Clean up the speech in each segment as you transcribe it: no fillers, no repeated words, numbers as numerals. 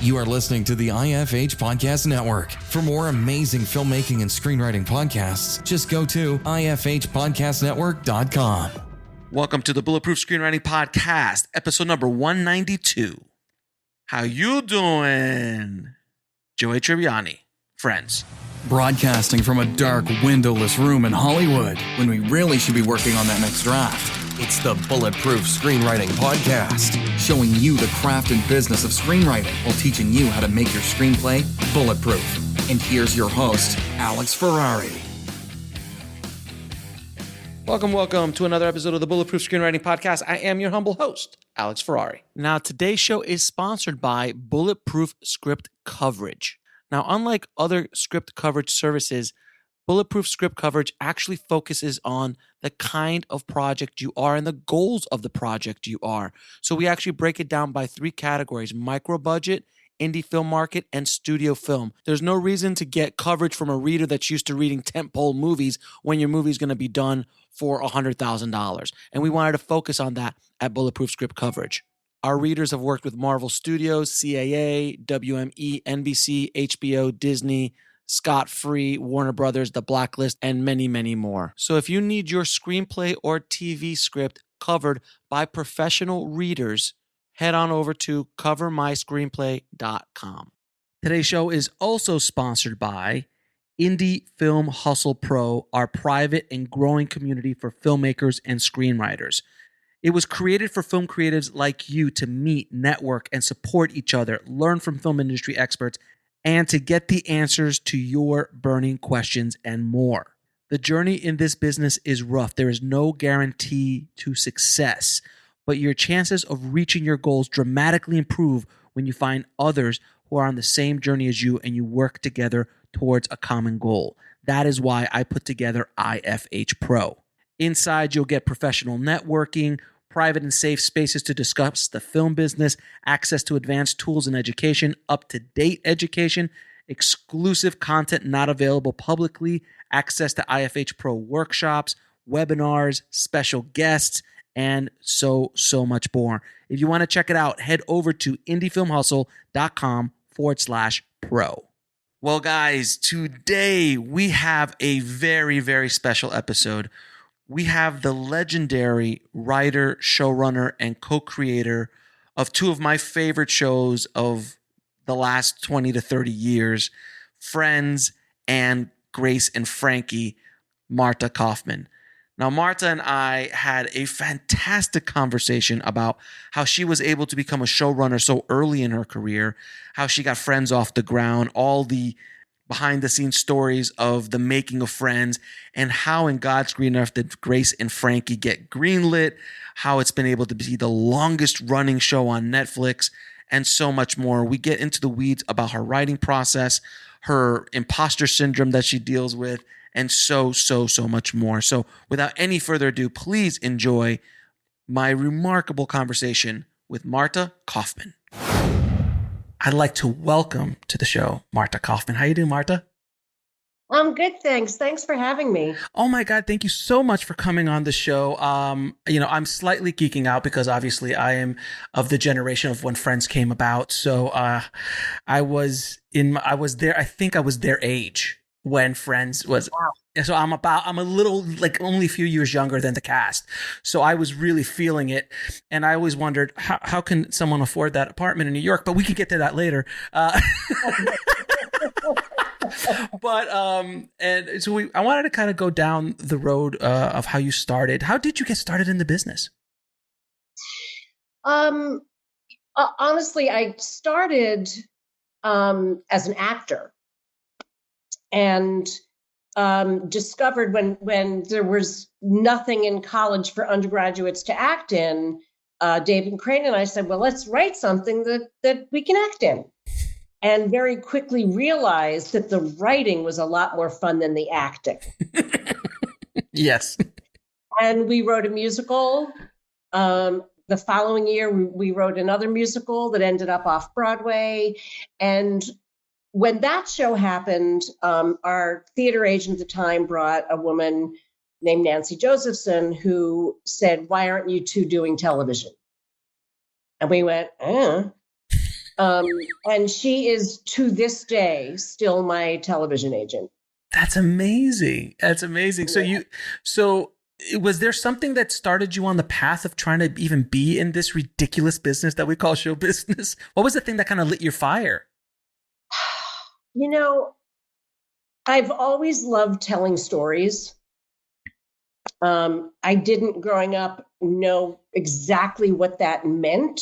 You are listening to the IFH Podcast Network. For more amazing filmmaking and screenwriting podcasts, just go to ifhpodcastnetwork.com. Welcome to the Bulletproof Screenwriting Podcast, episode number 192. How you doing? Joey Tribbiani, Friends. Broadcasting from a dark, windowless room in Hollywood when we really should be working on that next draft. It's the Bulletproof Screenwriting Podcast, showing you the craft and business of screenwriting while teaching you how to make your screenplay bulletproof. And here's your host, Alex Ferrari. Welcome to another episode of the Bulletproof Screenwriting Podcast. I am your humble host, Alex Ferrari. Now, today's show is sponsored by Bulletproof Script Coverage. Now, unlike other script coverage services, Bulletproof Script Coverage actually focuses on the kind of project you are and the goals of the project you are. So we actually break it down by three categories: micro budget, indie film market, and studio film. There's no reason to get coverage from a reader that's used to reading tentpole movies when your movie's going to be done for $100,000. And we wanted to focus on that at Bulletproof Script Coverage. Our readers have worked with Marvel Studios, CAA, WME, NBC, HBO, Disney, Scott Free, Warner Brothers, The Blacklist, and many, many more. So if you need your screenplay or TV script covered by professional readers, head on over to covermyscreenplay.com. Today's show is also sponsored by Indie Film Hustle Pro, our private and growing community for filmmakers and screenwriters. It was created for film creatives like you to meet, network, and support each other, learn from film industry experts, and to get the answers to your burning questions and more. The journey in this business is rough. There is no guarantee to success, but your chances of reaching your goals dramatically improve when you find others who are on the same journey as you and you work together towards a common goal. That is why I put together IFH Pro. Inside, you'll get professional networking, private and safe spaces to discuss the film business, access to advanced tools and education, up-to-date education, exclusive content not available publicly, access to IFH Pro workshops, webinars, special guests, and so much more. If you want to check it out, head over to indiefilmhustle.com/pro. Well, guys, today we have a very, very special episode. We have the legendary writer, showrunner, and co-creator of two of my favorite shows of the last 20 to 30 years, Friends and Grace and Frankie, Marta Kauffman. Now, Marta and I had a fantastic conversation about how she was able to become a showrunner so early in her career, how she got Friends off the ground, all the behind-the-scenes stories of the making of Friends, and how in God's green earth did Grace and Frankie get greenlit, how it's been able to be the longest-running show on Netflix, and so much more. We get into the weeds about her writing process, her imposter syndrome that she deals with, and so much more. So without any further ado, please enjoy my remarkable conversation with Marta Kauffman. I'd like to welcome to the show Marta Kauffman. How you doing, Marta? I'm good, thanks. Thanks for having me. Oh my God, thank you so much for coming on the show. I'm slightly geeking out because obviously I am of the generation of when Friends came about. So I was there. I think I was their age when Friends was. Wow. So I'm a little, like, only a few years younger than the cast. So I was really feeling it. And I always wondered, how can someone afford that apartment in New York? But we can get to that later. And so I wanted to kind of go down the road of how you started. How did you get started in the business? Honestly, I started as an actor and discovered when there was nothing in college for undergraduates to act in, David Crane and I said, well, let's write something that we can act in. And very quickly realized that the writing was a lot more fun than the acting. Yes. And we wrote a musical. The following year, we wrote another musical that ended up off Broadway. And when that show happened, our theater agent at the time brought a woman named Nancy Josephson who said, why aren't you two doing television? And we went, Um, and she is to this day still my television agent. That's amazing. That's amazing. Yeah. So was there something that started you on the path of trying to even be in this ridiculous business that we call show business? What was the thing that kind of lit your fire? You know, I've always loved telling stories. I didn't growing up know exactly what that meant.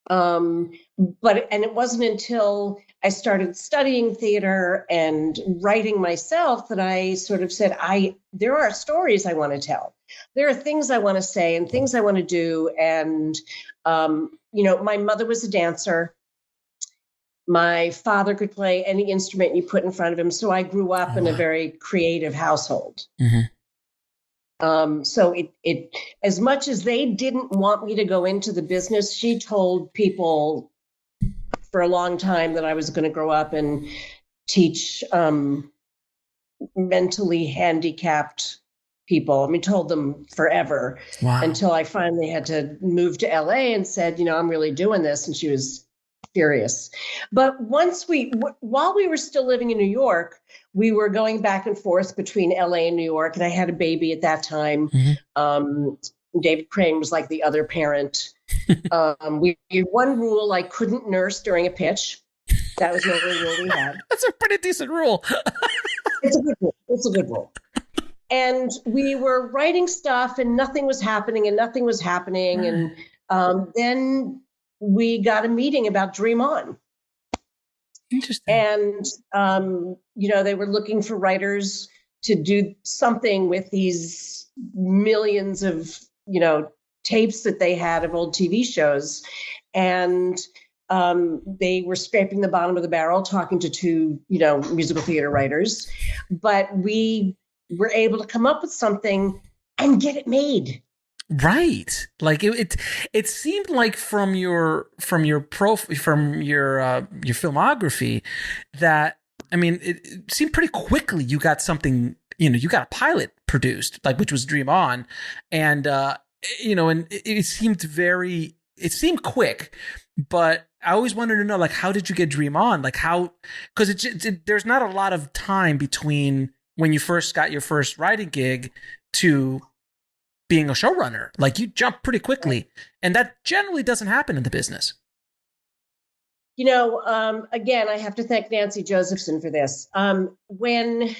And it wasn't until I started studying theater and writing myself that I sort of said, there are stories I want to tell. There are things I want to say and things I want to do. And, my mother was a dancer. My father could play any instrument you put in front of him. So I grew up in a very creative household. Mm-hmm. So it as much as they didn't want me to go into the business, she told people for a long time that I was going to grow up and teach mentally handicapped people. I mean, told them forever. Wow. Until I finally had to move to LA and said, I'm really doing this. And she was furious. But while we were still living in New York, we were going back and forth between LA and New York, and I had a baby at that time. Mm-hmm. David Crane was like the other parent. We had one rule: I couldn't nurse during a pitch. That was the only rule we had. That's a pretty decent rule. It's a good rule. It's a good rule. And we were writing stuff, and nothing was happening, and then we got a meeting about Dream On. Interesting. And, they were looking for writers to do something with these millions of, tapes that they had of old TV shows. And they were scraping the bottom of the barrel, talking to two, musical theater writers. But we were able to come up with something and get it made. Right. Like it seemed like from your filmography that, I mean, it seemed pretty quickly you got something, you got a pilot produced, like, which was Dream On. And, and it seemed quick, but I always wanted to know, like, how did you get Dream On? Like because there's not a lot of time between when you first got your first writing gig to being a showrunner. Like, you jump pretty quickly, and that generally doesn't happen in the business. Again, I have to thank Nancy Josephson for this. When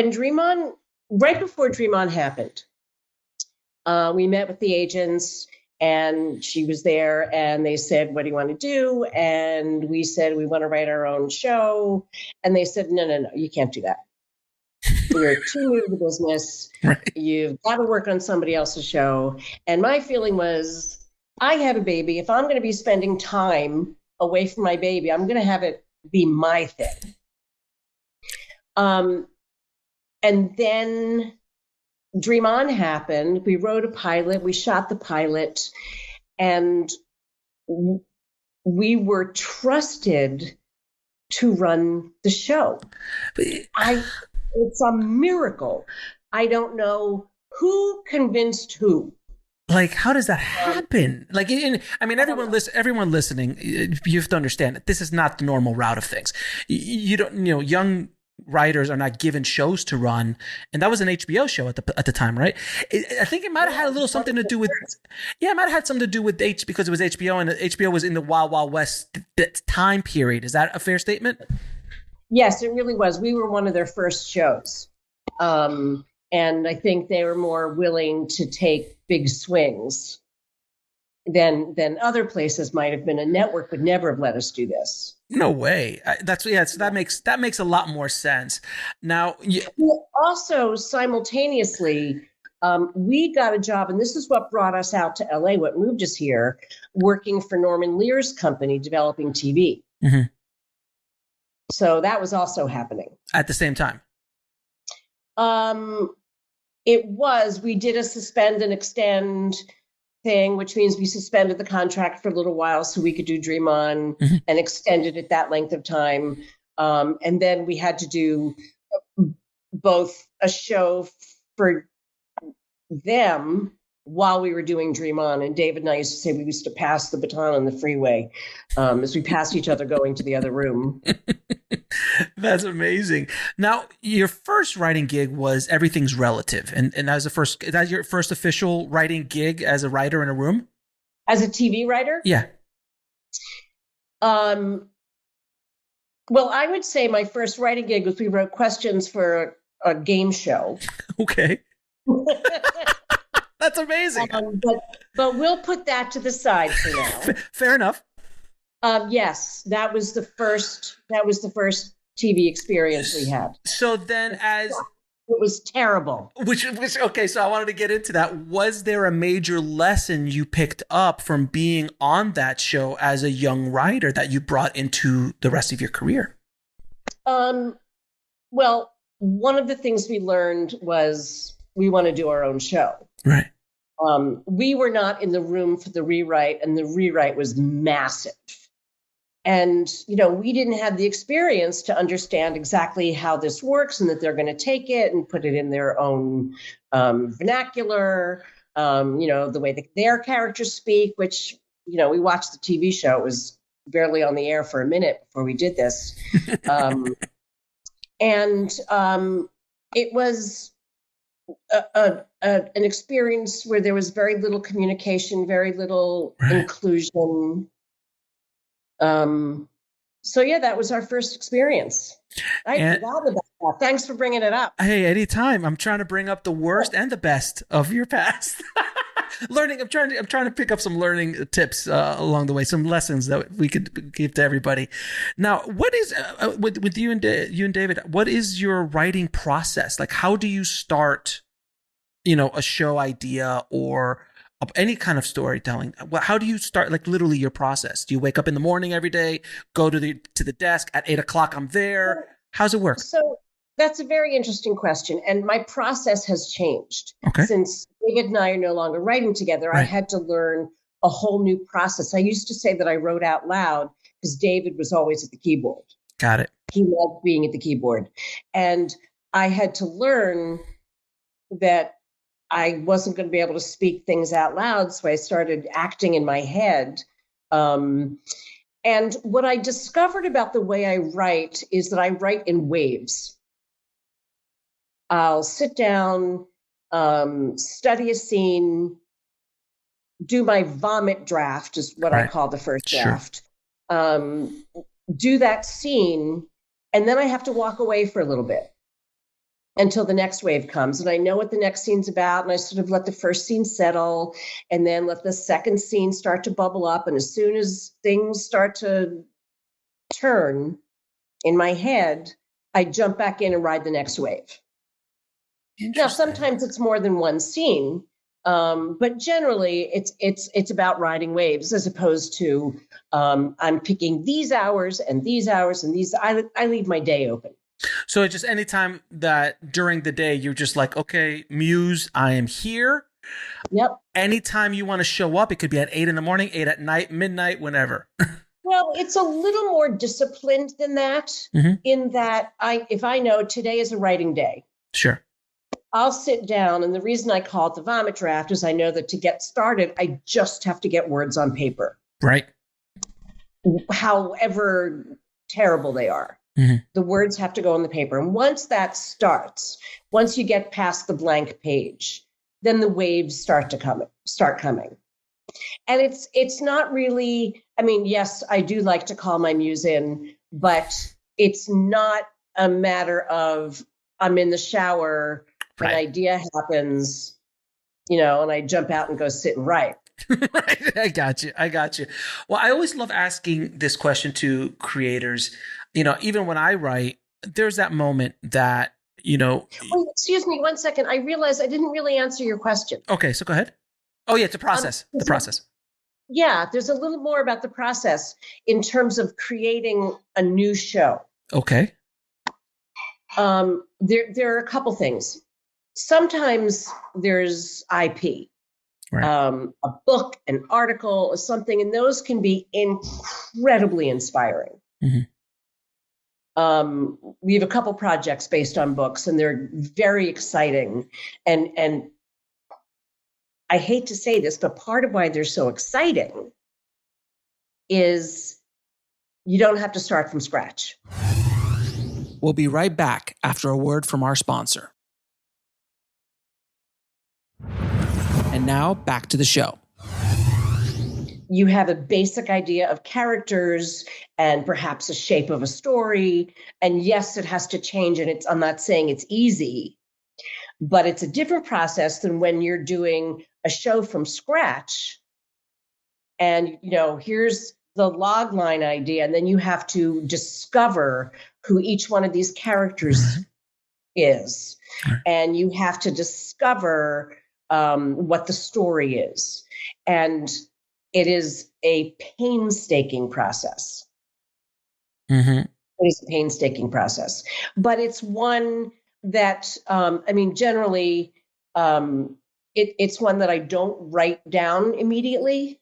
Dream On, right before Dream On happened, we met with the agents, and she was there, and they said, "What do you want to do?" And we said, "We want to write our own show." And they said, No, you can't do that. You're too new to the business. Right. You've got to work on somebody else's show. And my feeling was, I have a baby. If I'm going to be spending time away from my baby, I'm going to have it be my thing. And then Dream On happened. We wrote a pilot. We shot the pilot. And we were trusted to run the show. It's a miracle. I don't know who convinced who. Like, how does that happen? Like, everyone listening, you have to understand that this is not the normal route of things. You don't, young writers are not given shows to run, and that was an HBO show at the time, right? I think it might have had a little something to do with, it might have had something to do with because it was HBO, and HBO was in the Wild Wild West time period. Is that a fair statement? Yes, it really was. We were one of their first shows. And I think they were more willing to take big swings than other places might have been. A network would never have let us do this. No way. So that makes a lot more sense. Now, also simultaneously, we got a job, and this is what brought us out to LA, what moved us here, working for Norman Lear's company, developing TV. Mm-hmm. So that was also happening. At the same time? We did a suspend and extend thing, which means we suspended the contract for a little while so we could do Dream On, mm-hmm. and extended it that length of time. And then we had to do both a show for them while we were doing Dream On. And David and I used to say we used to pass the baton on the freeway as we passed each other going to the other room. That's amazing. Now, your first writing gig was Everything's Relative. And that was is that your first official writing gig as a writer in a room? As a TV writer? Yeah. Well, I would say my first writing gig was we wrote questions for a game show. Okay. That's amazing. But we'll put that to the side for now. Fair enough. Yes, that was the first TV experience we had. So then it was terrible. Which okay, so I wanted to get into that. Was there a major lesson you picked up from being on that show as a young writer that you brought into the rest of your career? Well, one of the things we learned was we want to do our own show. Right. We were not in the room for the rewrite, and the rewrite was massive. And, we didn't have the experience to understand exactly how this works and that they're going to take it and put it in their own vernacular, the way that their characters speak, which, we watched the TV show. It was barely on the air for a minute before we did this. And it was an experience where there was very little communication, very little inclusion. So yeah, that was our first experience. I forgot about that. Thanks for bringing it up. Hey, anytime. I'm trying to bring up the worst and the best of your past. Learning. I'm trying to pick up some learning tips along the way, some lessons that we could give to everybody. Now, what is with you and David? What is your writing process? Like, how do you start? A show idea or any kind of storytelling. How do you start? Like literally your process. Do you wake up in the morning every day? Go to the desk at 8 o'clock? I'm there. How's it work? So that's a very interesting question, and my process has changed since David and I are no longer writing together. Right. I had to learn a whole new process. I used to say that I wrote out loud because David was always at the keyboard. Got it. He loved being at the keyboard, and I had to learn that I wasn't going to be able to speak things out loud, so I started acting in my head. And what I discovered about the way I write is that I write in waves. I'll sit down, study a scene, do my vomit draft is what I call the first draft. Do that scene, and then I have to walk away for a little bit until the next wave comes. And I know what the next scene's about. And I sort of let the first scene settle and then let the second scene start to bubble up. And as soon as things start to turn in my head, I jump back in and ride the next wave. Now, sometimes it's more than one scene, but generally it's about riding waves as opposed to I'm picking these hours and these hours and these. I leave my day open. So it's just anytime that during the day, you're just like, okay, muse, I am here. Yep. Anytime you want to show up, it could be at 8 a.m, 8 p.m, midnight, whenever. Well, it's a little more disciplined than that in that if I know today is a writing day. Sure. I'll sit down. And the reason I call it the vomit draft is I know that to get started, I just have to get words on paper. Right. However terrible they are. The words have to go on the paper. And once that starts, once you get past the blank page, then the waves start coming. And it's not really, yes, I do like to call my muse in, but it's not a matter of I'm in the shower, an idea happens, and I jump out and go sit and write. Right. I got you. Well, I always love asking this question to creators. Even when I write, there's that moment that, Wait, excuse me 1 second. I realized I didn't really answer your question. Okay, so go ahead. Oh, yeah, it's a process. The process. Yeah, there's a little more about the process in terms of creating a new show. Okay. There are a couple things. Sometimes there's IP. Right. A book, an article, or something, and those can be incredibly inspiring. We have a couple projects based on books, and they're very exciting. And I hate to say this, but part of why they're so exciting is you don't have to start from scratch. We'll be right back after a word from our sponsor. And now back to the show. You have a basic idea of characters and perhaps a shape of a story. And yes, it has to change. And I'm not saying it's easy, but it's a different process than when you're doing a show from scratch. And, here's the log line idea. And then you have to discover who each one of these characters is. And you have to discover what the story is. And it is a painstaking process. Mm-hmm. It is a painstaking process. But it's one that, generally, it's one that I don't write down immediately.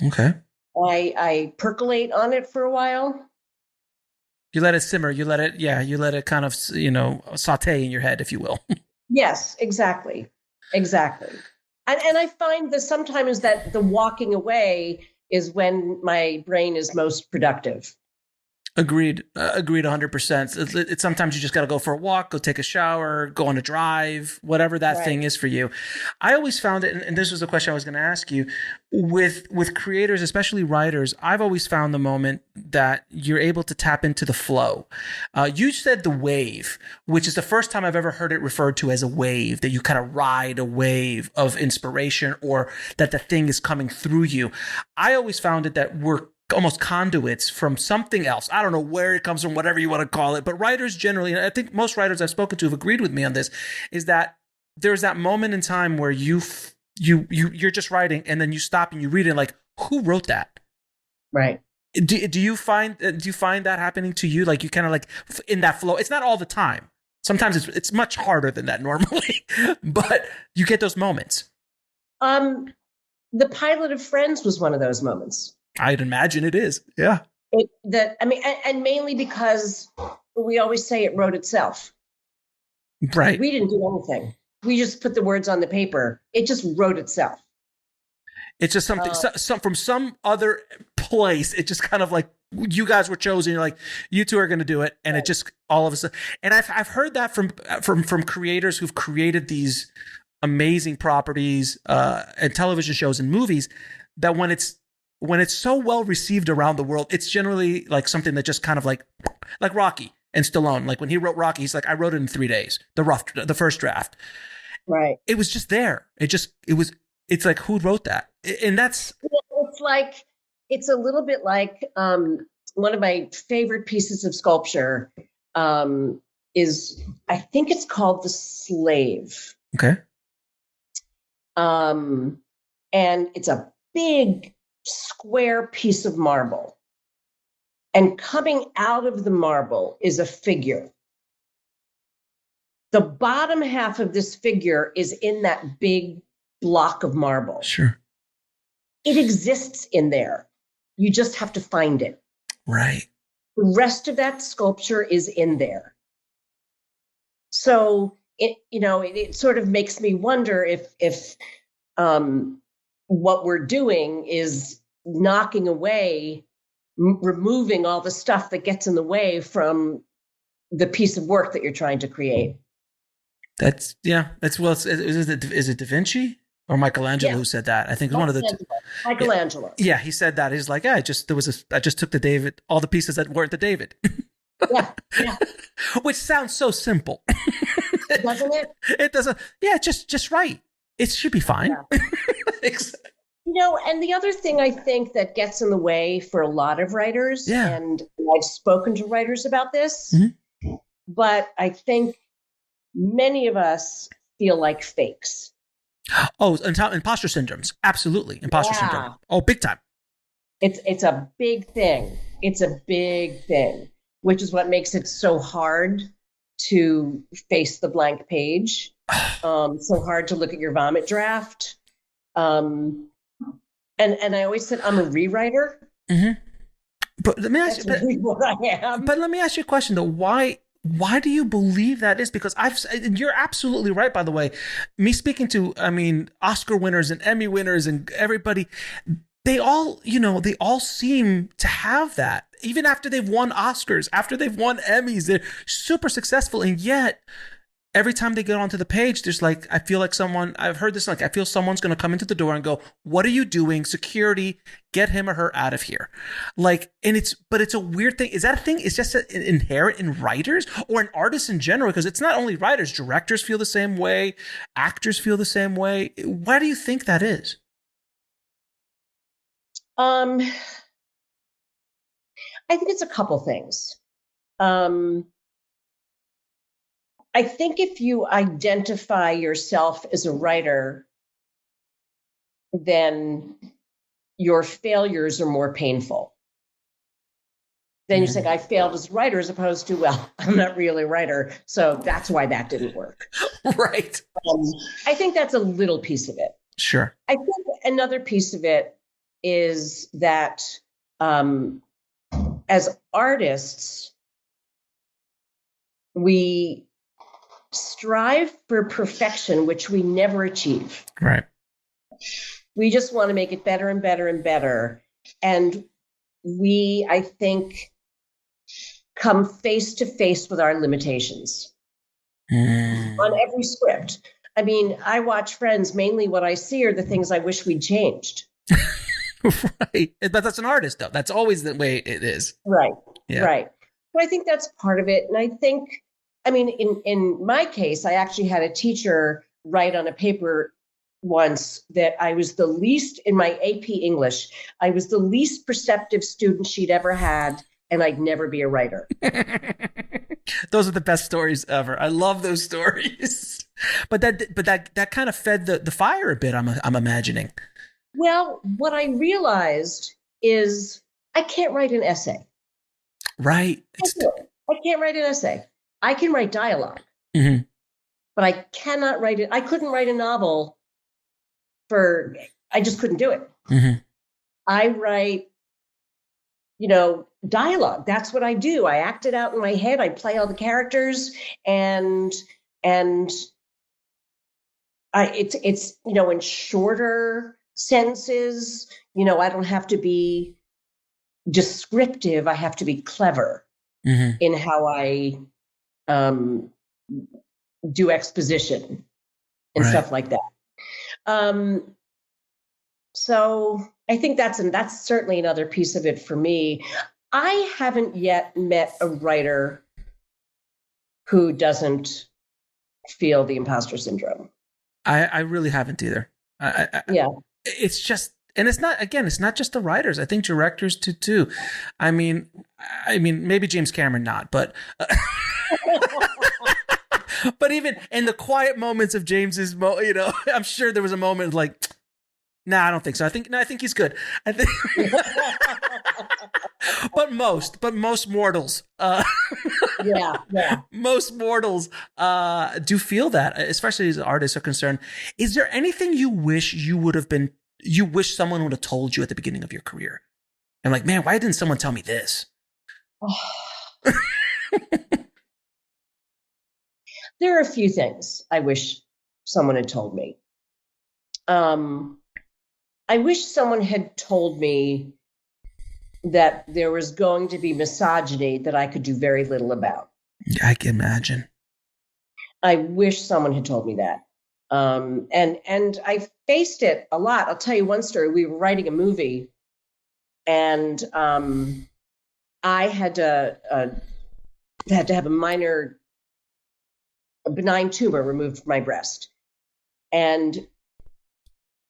Okay. I percolate on it for a while. You let it simmer. You let it kind of, saute in your head, if you will. Yes, exactly. And I find that sometimes that the walking away is when my brain is most productive. Agreed 100%. It's sometimes you just got to go for a walk, go take a shower, go on a drive, whatever that thing is for you. I always found it, and this was the question I was going to ask you, with creators, especially writers, I've always found the moment that you're able to tap into the flow. You said the wave, which is the first time I've ever heard it referred to as a wave, that you kind of ride a wave of inspiration or that the thing is coming through you. I always found it that we're almost conduits from something else. I don't know where it comes from, whatever you want to call it. But writers generally, and I think most writers I've spoken to have agreed with me on this, is that there's that moment in time where you're just writing and then you stop and you read it like, who wrote that? Right. Do you find that happening to you? Like you kind of like in that flow. It's not all the time. Sometimes it's much harder than that normally, but you get those moments. The pilot of Friends was one of those moments. I'd imagine it is. Yeah. And mainly because we always say it wrote itself. Right. We didn't do anything. We just put the words on the paper. It just wrote itself. It's just something from some other place. It just kind of like you guys were chosen. You're like, you two are going to do it. And it just all of a sudden, and I've heard that from creators who've created these amazing properties and television shows and movies, that when it's so well received around the world, it's generally like something that just kind of like Rocky and Stallone. Like when he wrote Rocky, he's like, I wrote it in 3 days, the first draft. Right. It was just there. It's like, who wrote that? And that's. It's a little bit like one of my favorite pieces of sculpture is, I think it's called The Slave. Okay. And it's a big square piece of marble, and coming out of the marble is a figure. The bottom half of this figure is in that big block of marble. Sure. It exists in there. You just have to find it. Right. The rest of that sculpture is in there. So it sort of makes me wonder if what we're doing is knocking away, removing all the stuff that gets in the way from the piece of work that you're trying to create. Is it Da Vinci or Michelangelo who said that? I think it was one of the two. Michelangelo. Yeah, he said that. He's like, I just took the David, all the pieces that weren't the David. Yeah. Which sounds so simple. Doesn't it? It doesn't. Yeah, just right. It should be fine. Yeah. And the other thing I think that gets in the way for a lot of writers, and I've spoken to writers about this, but I think many of us feel like fakes. Oh, imposter syndromes. Absolutely. Imposter syndrome. Oh, big time. It's a big thing. It's a big thing, which is what makes it so hard to face the blank page. So hard to look at your vomit draft. And I always said I'm a rewriter. Mm-hmm. But let me ask you. Really what I am. But let me ask you a question though. Why Why do you believe that is? Because you're absolutely right, by the way. Me speaking to, Oscar winners and Emmy winners and everybody, they all seem to have that. Even after they've won Oscars, after they've won Emmys, they're super successful. And yet, every time they get onto the page, there's like, I feel like I've heard this, like, I feel someone's going to come into the door and go, what are you doing? Security, get him or her out of here. Like, but it's a weird thing. Is that a thing? It's just inherent in writers or in artists in general? Because it's not only writers, directors feel the same way. Actors feel the same way. Why do you think that is? I think it's a couple things. I think if you identify yourself as a writer, then your failures are more painful. Then you think, I failed as a writer, as opposed to, well, I'm not really a writer, so that's why that didn't work. Right. I think that's a little piece of it. Sure. I think another piece of it is that as artists, we strive for perfection, which we never achieve. Right. We just want to make it better and better and better. And we, I think, come face to face with our limitations on every script. I mean, I watch Friends. Mainly what I see are the things I wish we'd changed. Right. But that's an artist, though. That's always the way it is. Right. Yeah. Right. But I think that's part of it. And I think, in my case, I actually had a teacher write on a paper once that I was the least, in my AP English, I was the least perceptive student she'd ever had, and I'd never be a writer. Those are the best stories ever. I love those stories. But that kind of fed the fire a bit, I'm imagining. Well, what I realized is I can't write an essay. Right. I can't write an essay. I can write dialogue, but I cannot write it. I couldn't write a novel I just couldn't do it. I write, dialogue. That's what I do. I act it out in my head. I play all the characters, and it's in shorter sentences. I don't have to be descriptive. I have to be clever in how I do exposition and stuff like that. So I think that's certainly another piece of it for me. I haven't yet met a writer who doesn't feel the imposter syndrome. I really haven't either. Yeah. It's just, and it's not just the writers. I think directors too. I mean, maybe James Cameron not, but but even in the quiet moments of James's, I'm sure there was a moment like, nah, I don't think so. I think he's good. I think, but most mortals, most mortals do feel that, especially as artists are concerned. Is there anything you wish someone would have told you at the beginning of your career? And like, man, why didn't someone tell me this? There are a few things I wish someone had told me. I wish someone had told me that there was going to be misogyny that I could do very little about. I can imagine. I wish someone had told me that. And I faced it a lot. I'll tell you one story. We were writing a movie, and I had to have a benign tumor removed from my breast. And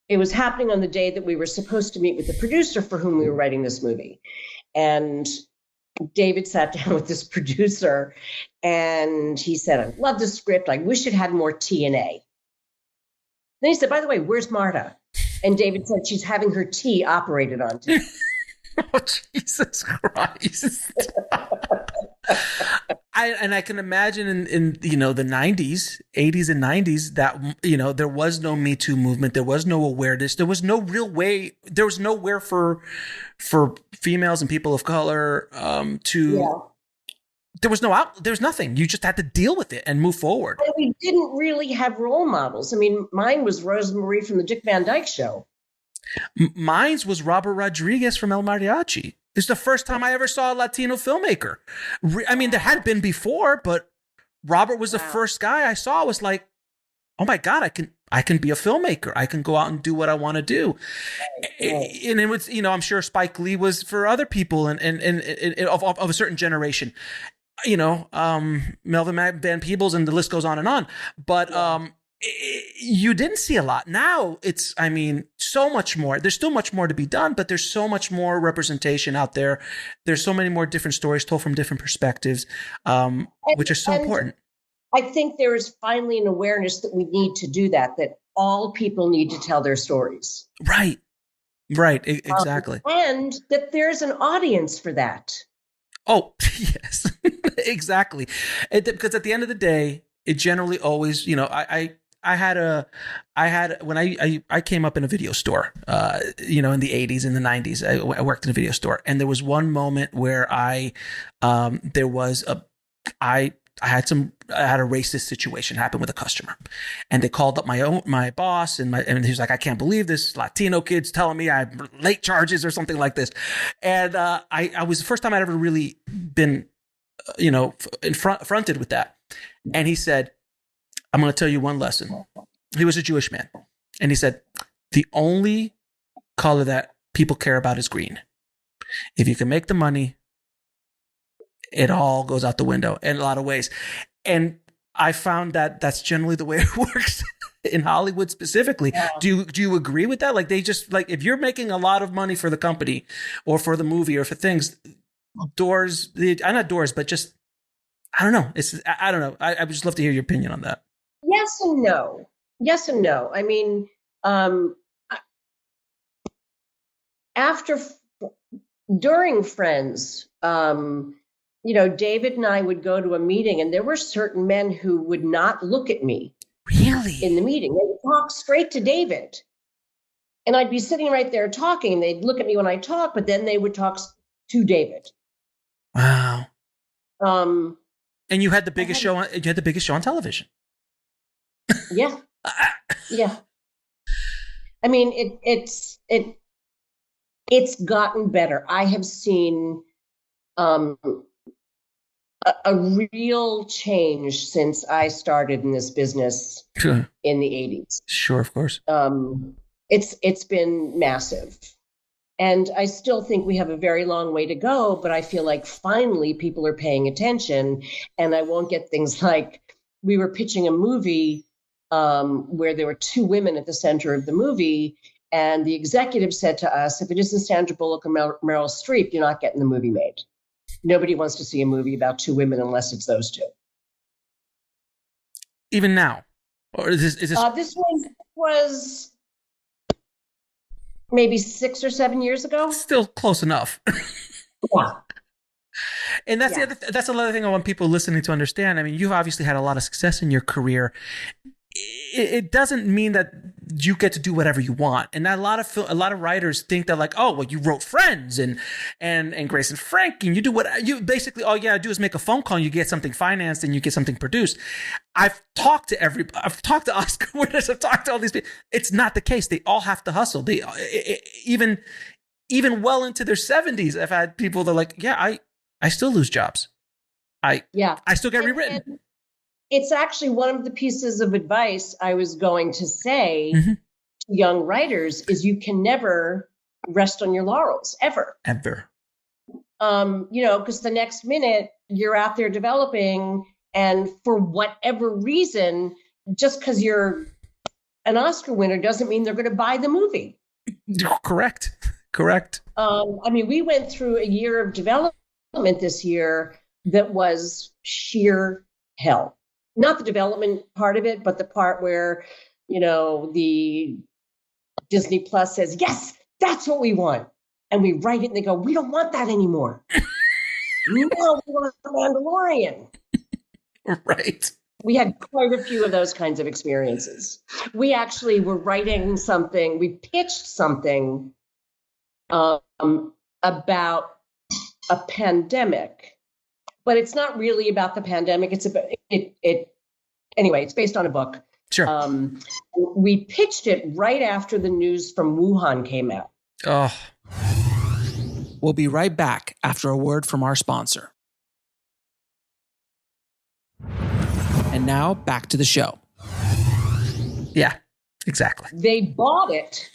it was happening on the day that we were supposed to meet with the producer for whom we were writing this movie. And David sat down with this producer, and he said, I love the script. I wish it had more T and A. Then he said, by the way, where's Marta? And David said, she's having her T operated on today. Oh, Jesus Christ. I can imagine in the 90s, 80s and 90s that, there was no Me Too movement. There was no awareness. There was no real way. There was nowhere for females and people of color to there was nothing. You just had to deal with it and move forward. And we didn't really have role models. I mean, mine was Rosemarie from the Dick Van Dyke Show. Mine's was Robert Rodriguez from El Mariachi. It's the first time I ever saw a Latino filmmaker. I mean, there had been before, but Robert was the first guy I saw. Was like, oh my God, I can be a filmmaker. I can go out and do what I want to do. Right. And it was, I'm sure Spike Lee was for other people and of a certain generation. Melvin Van Peebles, and the list goes on and on. But you didn't see a lot. Now it's, so much more. There's still much more to be done, but there's so much more representation out there. There's so many more different stories told from different perspectives, which are so important. I think there is finally an awareness that we need to do that all people need to tell their stories. Right. Exactly. And that there's an audience for that. Oh, yes, exactly. Because at the end of the day, it generally always, I came up in a video store, in the 80s and the 90s. I worked in a video store, and there was one moment where I had a racist situation happen with a customer, and they called up my boss, and he was like, I can't believe this Latino kid's telling me I have late charges or something like this. And I was the first time I'd ever really been, confronted with that. And he said, I'm going to tell you one lesson. He was a Jewish man. And he said, the only color that people care about is green. If you can make the money, it all goes out the window in a lot of ways. And I found that that's generally the way it works in Hollywood specifically. Yeah. Do you agree with that? Like, they just, like, if you're making a lot of money for the company or for the movie or for things, not doors, but just, I don't know. I don't know. I would just love to hear your opinion on that. Yes and no. Yes and no. I mean, during Friends, David and I would go to a meeting, and there were certain men who would not look at me. Really? In the meeting. They would talk straight to David. And I'd be sitting right there talking, and they'd look at me when I talk, but then they would talk to David. Wow. And you had the biggest show on television. Yeah. Yeah. I mean, it's gotten better. I have seen a real change since I started in this business in the 80s. Sure, of course. It's been massive. And I still think we have a very long way to go, but I feel like finally people are paying attention, and I won't get things like, we were pitching a movie where there were two women at the center of the movie, and the executive said to us, if it isn't Sandra Bullock or Meryl Streep, you're not getting the movie made. Nobody wants to see a movie about two women unless it's those two. Even now? Or is this... This one was maybe 6 or 7 years ago. Still close enough. Yeah. And that's that's another thing I want people listening to understand. I mean, you've obviously had a lot of success in your career. It doesn't mean that you get to do whatever you want. And a lot of writers think that, like, oh, well, you wrote Friends and Grace and Frankie, and you do what you basically all you gotta do is make a phone call and you get something financed and you get something produced. I've talked to Oscar winners, I've talked to all these people. It's not the case. They all have to hustle. They even well into their 70s, I've had people that are like, yeah, I still lose jobs. I still get rewritten. And it's actually one of the pieces of advice I was going to say to young writers is you can never rest on your laurels, ever. Ever. Because the next minute you're out there developing, and for whatever reason, just because you're an Oscar winner doesn't mean they're going to buy the movie. Correct. We went through a year of development this year that was sheer hell. Not the development part of it, but the part where, the Disney Plus says, yes, that's what we want. And we write it and they go, we don't want that anymore. No, we want the Mandalorian. Right. We had quite a few of those kinds of experiences. We actually were writing something, we pitched something about a pandemic but it's not really about the pandemic. It's about it. Anyway, it's based on a book. Sure. We pitched it right after the news from Wuhan came out. Oh. We'll be right back after a word from our sponsor. And now back to the show. Yeah, exactly. They bought it.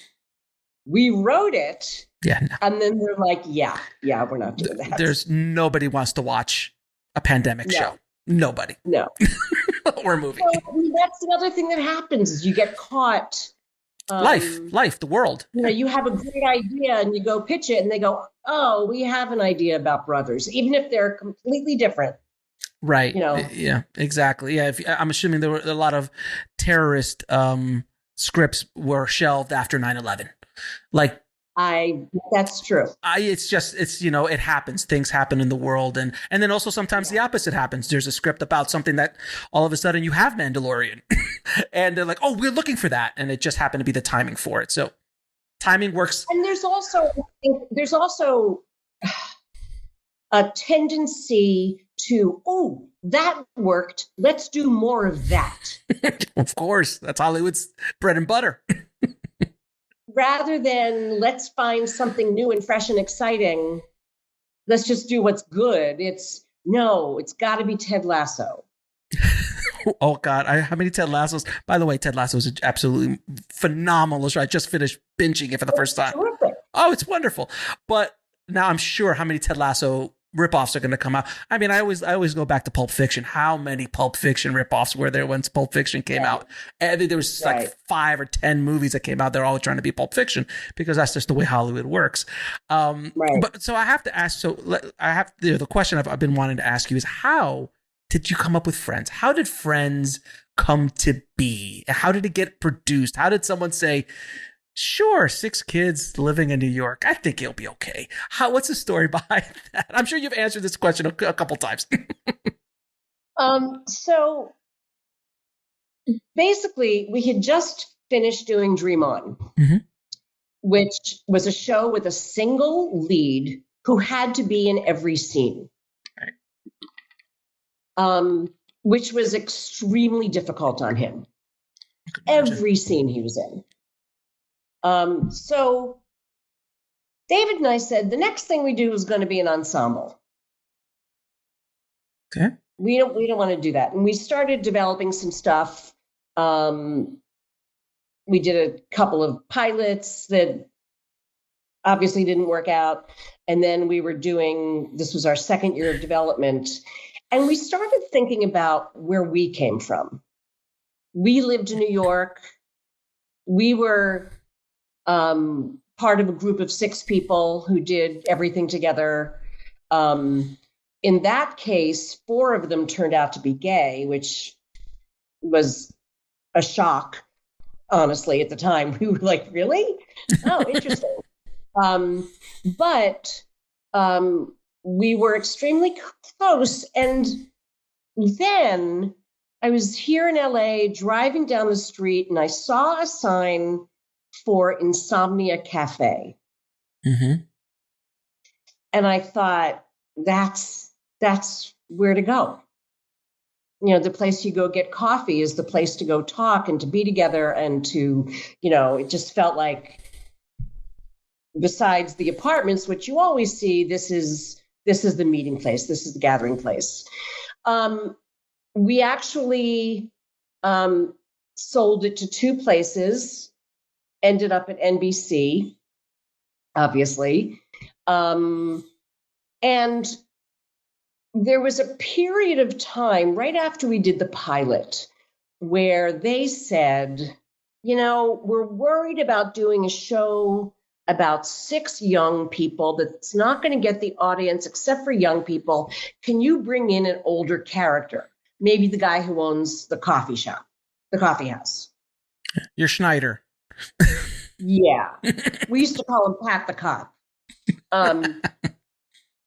We wrote it. Yeah. No. And then they're like, yeah, we're not doing that. There's nobody wants to watch a pandemic show. Nobody. No. Or a movie. So, I mean, that's the other thing that happens is you get caught. Life, the world. You know, you have a great idea and you go pitch it and they go, oh, we have an idea about brothers, even if they're completely different. Right. You know. Yeah, exactly. Yeah. I'm assuming there were a lot of terrorist scripts were shelved after 9/11. Like, that's true. It's it happens. Things happen in the world. And then also sometimes the opposite happens. There's a script about something that all of a sudden you have Mandalorian and they're like, oh, we're looking for that. And it just happened to be the timing for it. So timing works. And there's also a tendency to, oh, that worked. Let's do more of that. Of course. That's Hollywood's bread and butter. Rather than let's find something new and fresh and exciting, let's just do what's good. It's got to be Ted Lasso. Oh, God. How many Ted Lassos? By the way, Ted Lasso is absolutely phenomenal show. I just finished binging it for the first time. Terrific. Oh, it's wonderful. But now I'm sure how many Ted Lasso ripoffs are going to come out. I mean, I always go back to Pulp Fiction. How many Pulp Fiction ripoffs were there once Pulp Fiction came out? And there was like 5 or 10 movies that came out. They're all trying to be Pulp Fiction because that's just the way Hollywood works. But so I have to ask. So the question I've been wanting to ask you is, how did you come up with Friends? How did Friends come to be? How did it get produced? How did someone say, sure, 6 kids living in New York, I think it'll be okay? What's the story behind that? I'm sure you've answered this question a couple times. So basically, we had just finished doing Dream On, which was a show with a single lead who had to be in every scene, which was extremely difficult on him. Every scene he was in. So David and I said, the next thing we do is going to be an ensemble. Okay. We don't want to do that. And we started developing some stuff. We did a couple of pilots that obviously didn't work out. And then this was our second year of development. And we started thinking about where we came from. We lived in New York. We were part of a group of 6 people who did everything together. In that case, 4 of them turned out to be gay, which was a shock, honestly, at the time. We were like, really? Oh, interesting. But we were extremely close. And then I was here in LA driving down the street and I saw a sign for Insomnia Cafe. And I thought, that's where to go. You know, the place you go get coffee is the place to go talk and to be together and to, it just felt like, besides the apartments, which you always see, this is the meeting place. This is the gathering place. We actually sold it to 2 places, ended up at NBC, obviously. And there was a period of time right after we did the pilot where they said, we're worried about doing a show about 6 young people that's not going to get the audience except for young people. Can you bring in an older character? Maybe the guy who owns the coffee shop, the coffee house. You're Schneider. Yeah. We used to call him Pat the Cop. And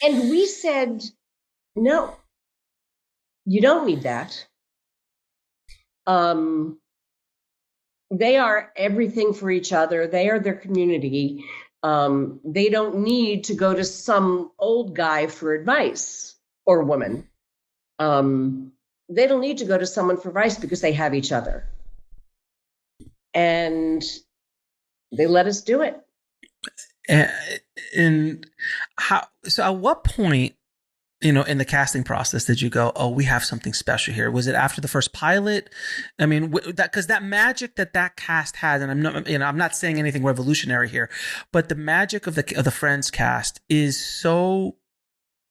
we said, no, you don't need that. They are everything for each other. They are their community. They don't need to go to some old guy for advice or woman, they don't need to go to someone for advice because they have each other. And they let us do it. And so at what point, in the casting process, did you go, oh, we have something special here? Was it after the first pilot? I mean, because that magic that cast has, and I'm not saying anything revolutionary here, but the magic of the Friends cast is so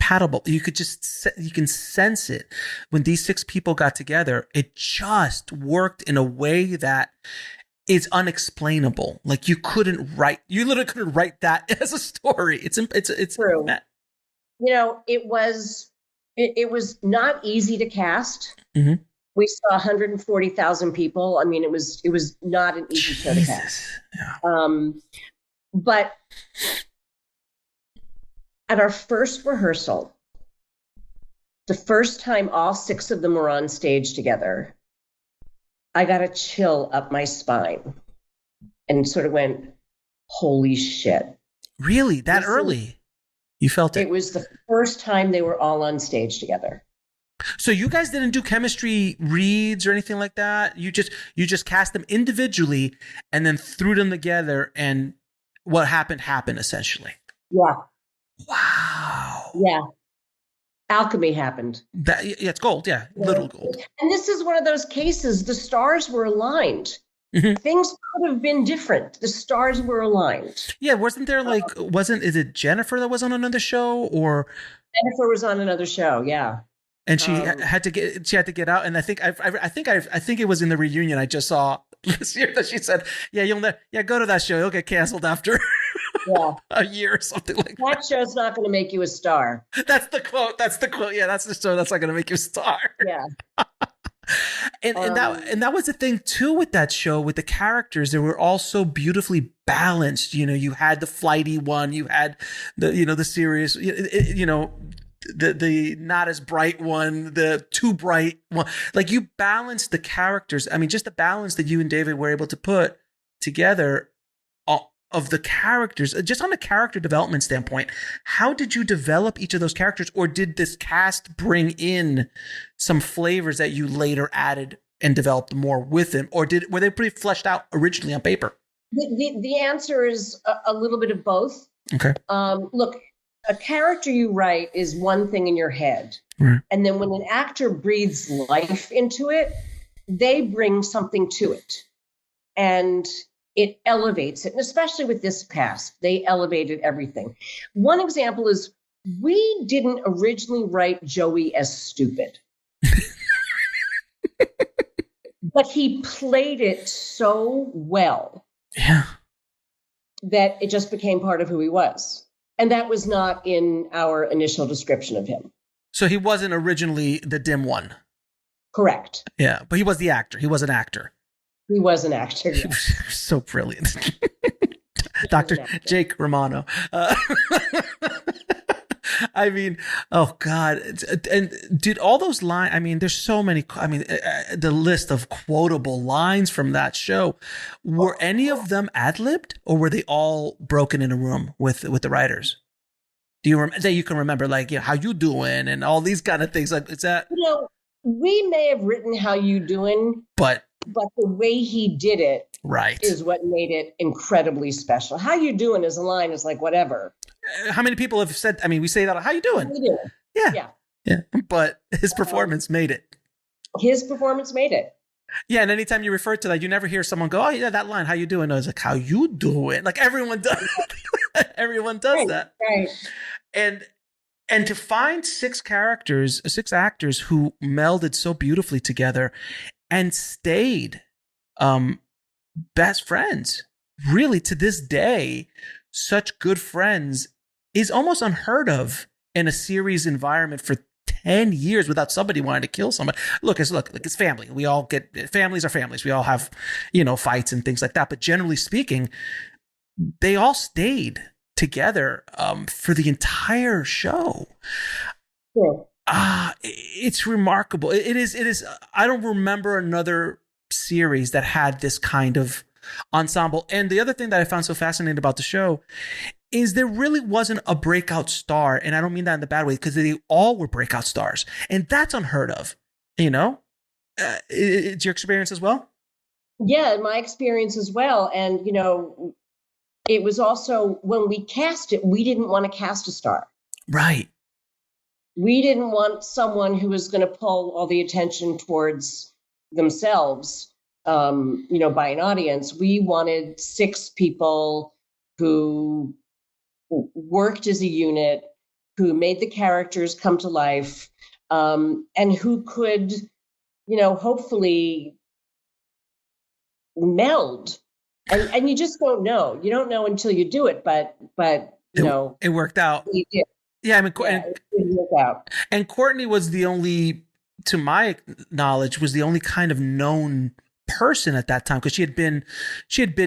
palpable. You can sense it when these 6 people got together. It just worked in a way that is unexplainable. Like you literally couldn't write that as a story. It's true. It was not easy to cast. Mm-hmm. We saw 140,000 people. I mean, it was not an easy show to cast. Yeah. But at our first rehearsal, the first time all 6 of them were on stage together, I got a chill up my spine and sort of went, holy shit. Really? That early? You felt it? It was the first time they were all on stage together. So you guys didn't do chemistry reads or anything like that? You just cast them individually and then threw them together, and what happened essentially. Yeah. Wow. Yeah. Alchemy happened. It's gold. Yeah. Little gold. And this is one of those cases, the stars were aligned. Mm-hmm. Things could have been different. The stars were aligned. Yeah, wasn't there is it Jennifer that was on another show, or Jennifer was on another show? Yeah, and she had to get out. And I think it was in the reunion I just saw this year that she said, "Yeah, go to that show. You'll get canceled after a year or something like that." That show's not going to make you a star. That's the quote. Yeah, that's the show that's not going to make you a star. Yeah. And that was the thing too with that show, with the characters. They were all so beautifully balanced. You had the flighty one, you had the serious, the not as bright one, the too bright one. Like you balanced the characters. I mean, just the balance that you and David were able to put together of the characters, just on a character development standpoint. How did you develop each of those characters, or did this cast bring in some flavors that you later added and developed more with them, or were they pretty fleshed out originally on paper? The answer is a little bit of both. Okay. Look, a character you write is one thing in your head, right, and then when an actor breathes life into it, they bring something to it, and it elevates it. And especially with this cast, they elevated everything. One example is we didn't originally write Joey as stupid. But he played it so well. Yeah. That it just became part of who he was. And that was not in our initial description of him. So he wasn't originally the dim one. Correct. Yeah, but he was the actor. He was an actor. He was an actor. Yeah. So brilliant. Dr. Jake Romano. I mean, oh God. And dude, all those lines, I mean, there's so many, the list of quotable lines from that show, were any of them ad-libbed, or were they all broken in a room with the writers? Do you that you can remember, like, how you doing and all these kind of things? Like, is that, we may have written how you doing, but the way he did it is what made it incredibly special. How you doing as a line is like whatever. How many people have said, we say that, how you doing? How you doing? Yeah. But his performance made it. His performance made it. Yeah, and anytime you refer to that, you never hear someone go, oh yeah, that line, how you doing? No, it's like, how you doing? Like everyone does. Everyone does that. Right. And to find 6 actors who melded so beautifully together and stayed best friends, really to this day, such good friends, is almost unheard of in a series environment for 10 years without somebody wanting to kill somebody. Look, it's family. We all families are families. We all have, fights and things like that. But generally speaking, they all stayed together for the entire show. Yeah. It's remarkable. It is. I don't remember another series that had this kind of ensemble. And the other thing that I found so fascinating about the show is there really wasn't a breakout star. And I don't mean that in the bad way, because they all were breakout stars. And that's unheard of, you know? It's your experience as well? Yeah, my experience as well. And, you know, it was also when we cast it, we didn't want to cast a star. Right. We didn't want someone who was going to pull all the attention towards themselves, you know, by an audience. We wanted 6 people who worked as a unit, who made the characters come to life, and who could, you know, hopefully meld. And you just don't know. You don't know until you do it. But you know, it worked out. We did. Yeah, I mean, It did work out. And Courtney was the only, to my knowledge, was the only kind of known person at that time, because she had been,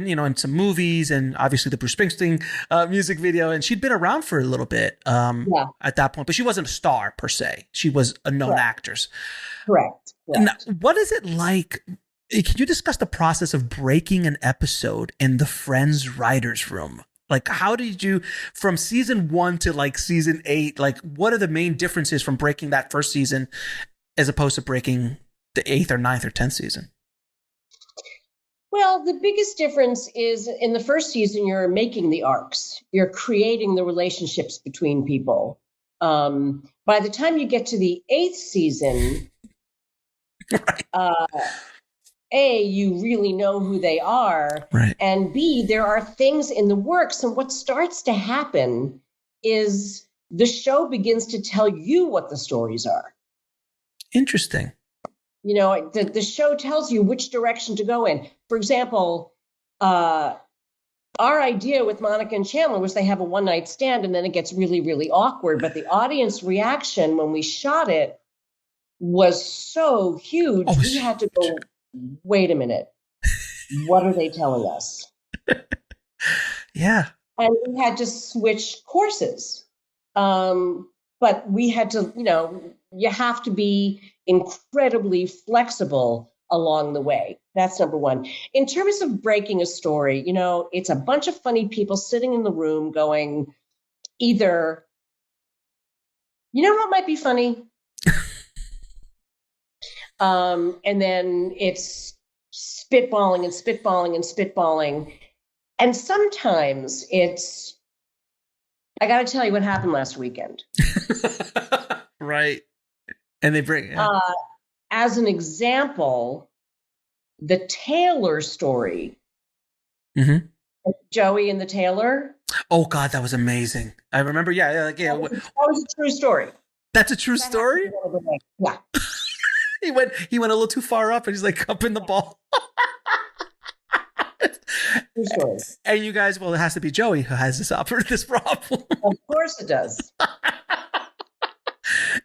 you know, in some movies and obviously the Bruce Springsteen music video, and she'd been around for a little bit at that point, but she wasn't a star per se. She was a known actress. Correct. Now, what is it like? Can you discuss the process of breaking an episode in the Friends writers' room? Like, how did you, from season 1 to like season 8, like what are the main differences from breaking that first season as opposed to breaking the 8th or 9th or 10th season? Well, the biggest difference is in the first season, you're making the arcs. You're creating the relationships between people. By the time you get to the 8th season, A, you really know who they are. Right. And B, there are things in the works. And what starts to happen is the show begins to tell you what the stories are. Interesting. You know, the show tells you which direction to go in. For example, our idea with Monica and Chandler was they have a one-night stand and then it gets really, really awkward. But the audience reaction when we shot it was so huge. We had to go, wait a minute. What are they telling us? Yeah. And we had to switch courses. But we had to, you know, you have to be incredibly flexible along the way. That's number one. In terms of breaking a story, you know, it's a bunch of funny people sitting in the room going either, you know what might be funny? And then it's spitballing and spitballing and spitballing. And sometimes it's, I got to tell you what happened last weekend. Right. And they bring, as an example, the Taylor story. Mm-hmm. Joey and the Taylor. Oh God, that was amazing. I remember. Yeah. That was a true story. That's a true story? Yeah. He went a little too far up and he's like up in the ball. True story. And you guys, well, it has to be Joey who has this problem. Of course it does.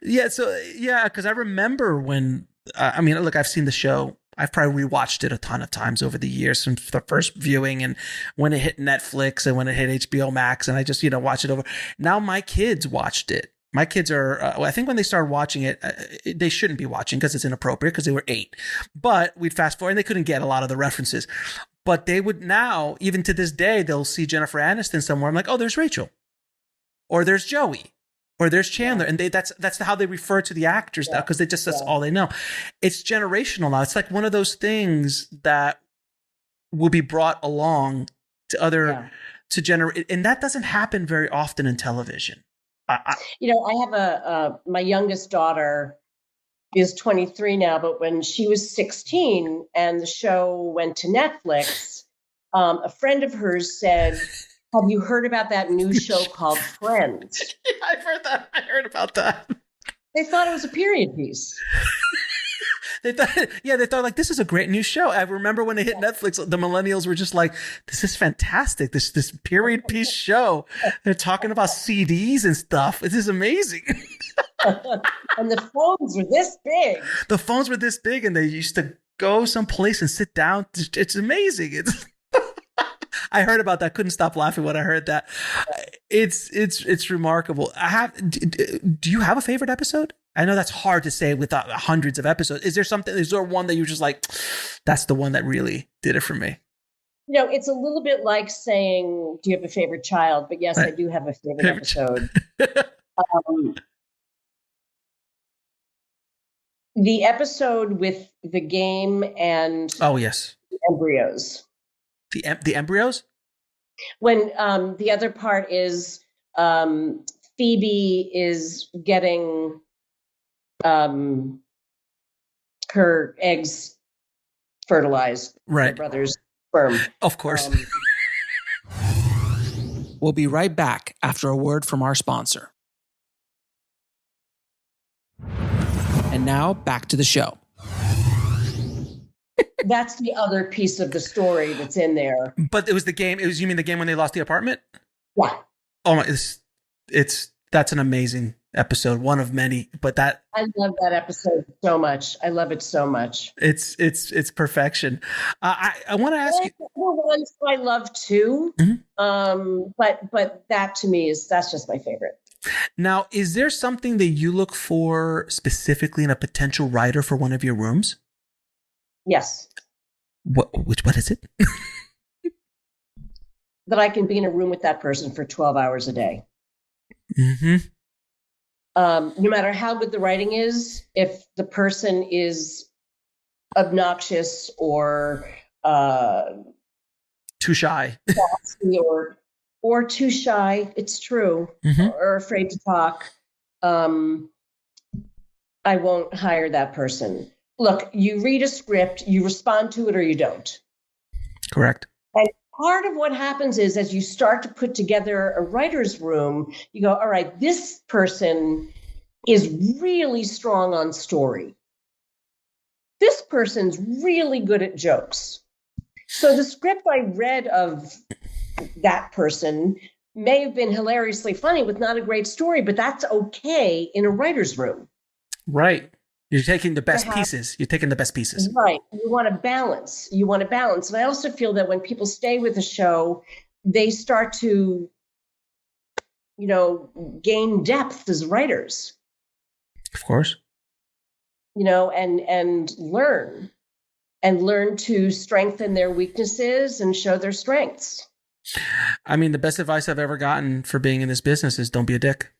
Yeah. So, yeah, because I remember when, I mean, look, I've seen the show. I've probably rewatched it a ton of times over the years since the first viewing and when it hit Netflix and when it hit HBO Max, and I just, you know, watch it over. Now my kids watched it. My kids are, I think when they started watching it, they shouldn't be watching because it's inappropriate because they were 8. But we'd fast forward and they couldn't get a lot of the references. But they would now, even to this day, they'll see Jennifer Aniston somewhere. I'm like, oh, there's Rachel. Or there's Joey. Or there's Chandler. And that's how they refer to the actors now because that's all they know. It's generational now. It's like one of those things that will be brought along to to generate. And that doesn't happen very often in television. You know, I have my youngest daughter is 23 now, but when she was 16 and the show went to Netflix, a friend of hers said, have you heard about that new show called Friends? Yeah, I've heard that. I heard about that. They thought it was a period piece. They thought like, this is a great new show. I remember when it hit Netflix, the millennials were just like, this is fantastic. This period piece show. They're talking about CDs and stuff. This is amazing. And the phones were this big. The phones were this big and they used to go someplace and sit down. It's amazing. I heard about that. Couldn't stop laughing when I heard that. It's remarkable. Do you have a favorite episode? I know that's hard to say with hundreds of episodes. Is there one that you're just like, that's the one that really did it for me? It's a little bit like saying, do you have a favorite child? But yes, I do have a favorite episode. The episode with the game and yes, the embryos. The embryos? When the other part is Phoebe is getting her eggs fertilized. Right. Her brother's sperm. Of course. We'll be right back after a word from our sponsor. And now back to the show. That's the other piece of the story that's in there. But it was the game. You mean the game when they lost the apartment? Yeah. Oh my! That's an amazing episode. One of many. But I love that episode so much. I love it so much. It's perfection. I want to ask you. The ones I love too. Mm-hmm. But that to me that's just my favorite. Now, is there something that you look for specifically in a potential writer for one of your rooms? Yes. What is it? That I can be in a room with that person for 12 hours a day. Mm-hmm. No matter how good the writing is, if the person is obnoxious or too shy, or too shy, it's true, mm-hmm. or afraid to talk, I won't hire that person. Look, you read a script, you respond to it or you don't. Correct. And part of what happens is as you start to put together a writer's room, you go, all right, this person is really strong on story. This person's really good at jokes. So the script I read of that person may have been hilariously funny with not a great story, but that's okay in a writer's room. Right. You're taking the best pieces. You're taking the best pieces. Right. You want to balance. And I also feel that when people stay with a show, they start to, gain depth as writers. Of course. And learn to strengthen their weaknesses and show their strengths. I mean, the best advice I've ever gotten for being in this business is don't be a dick.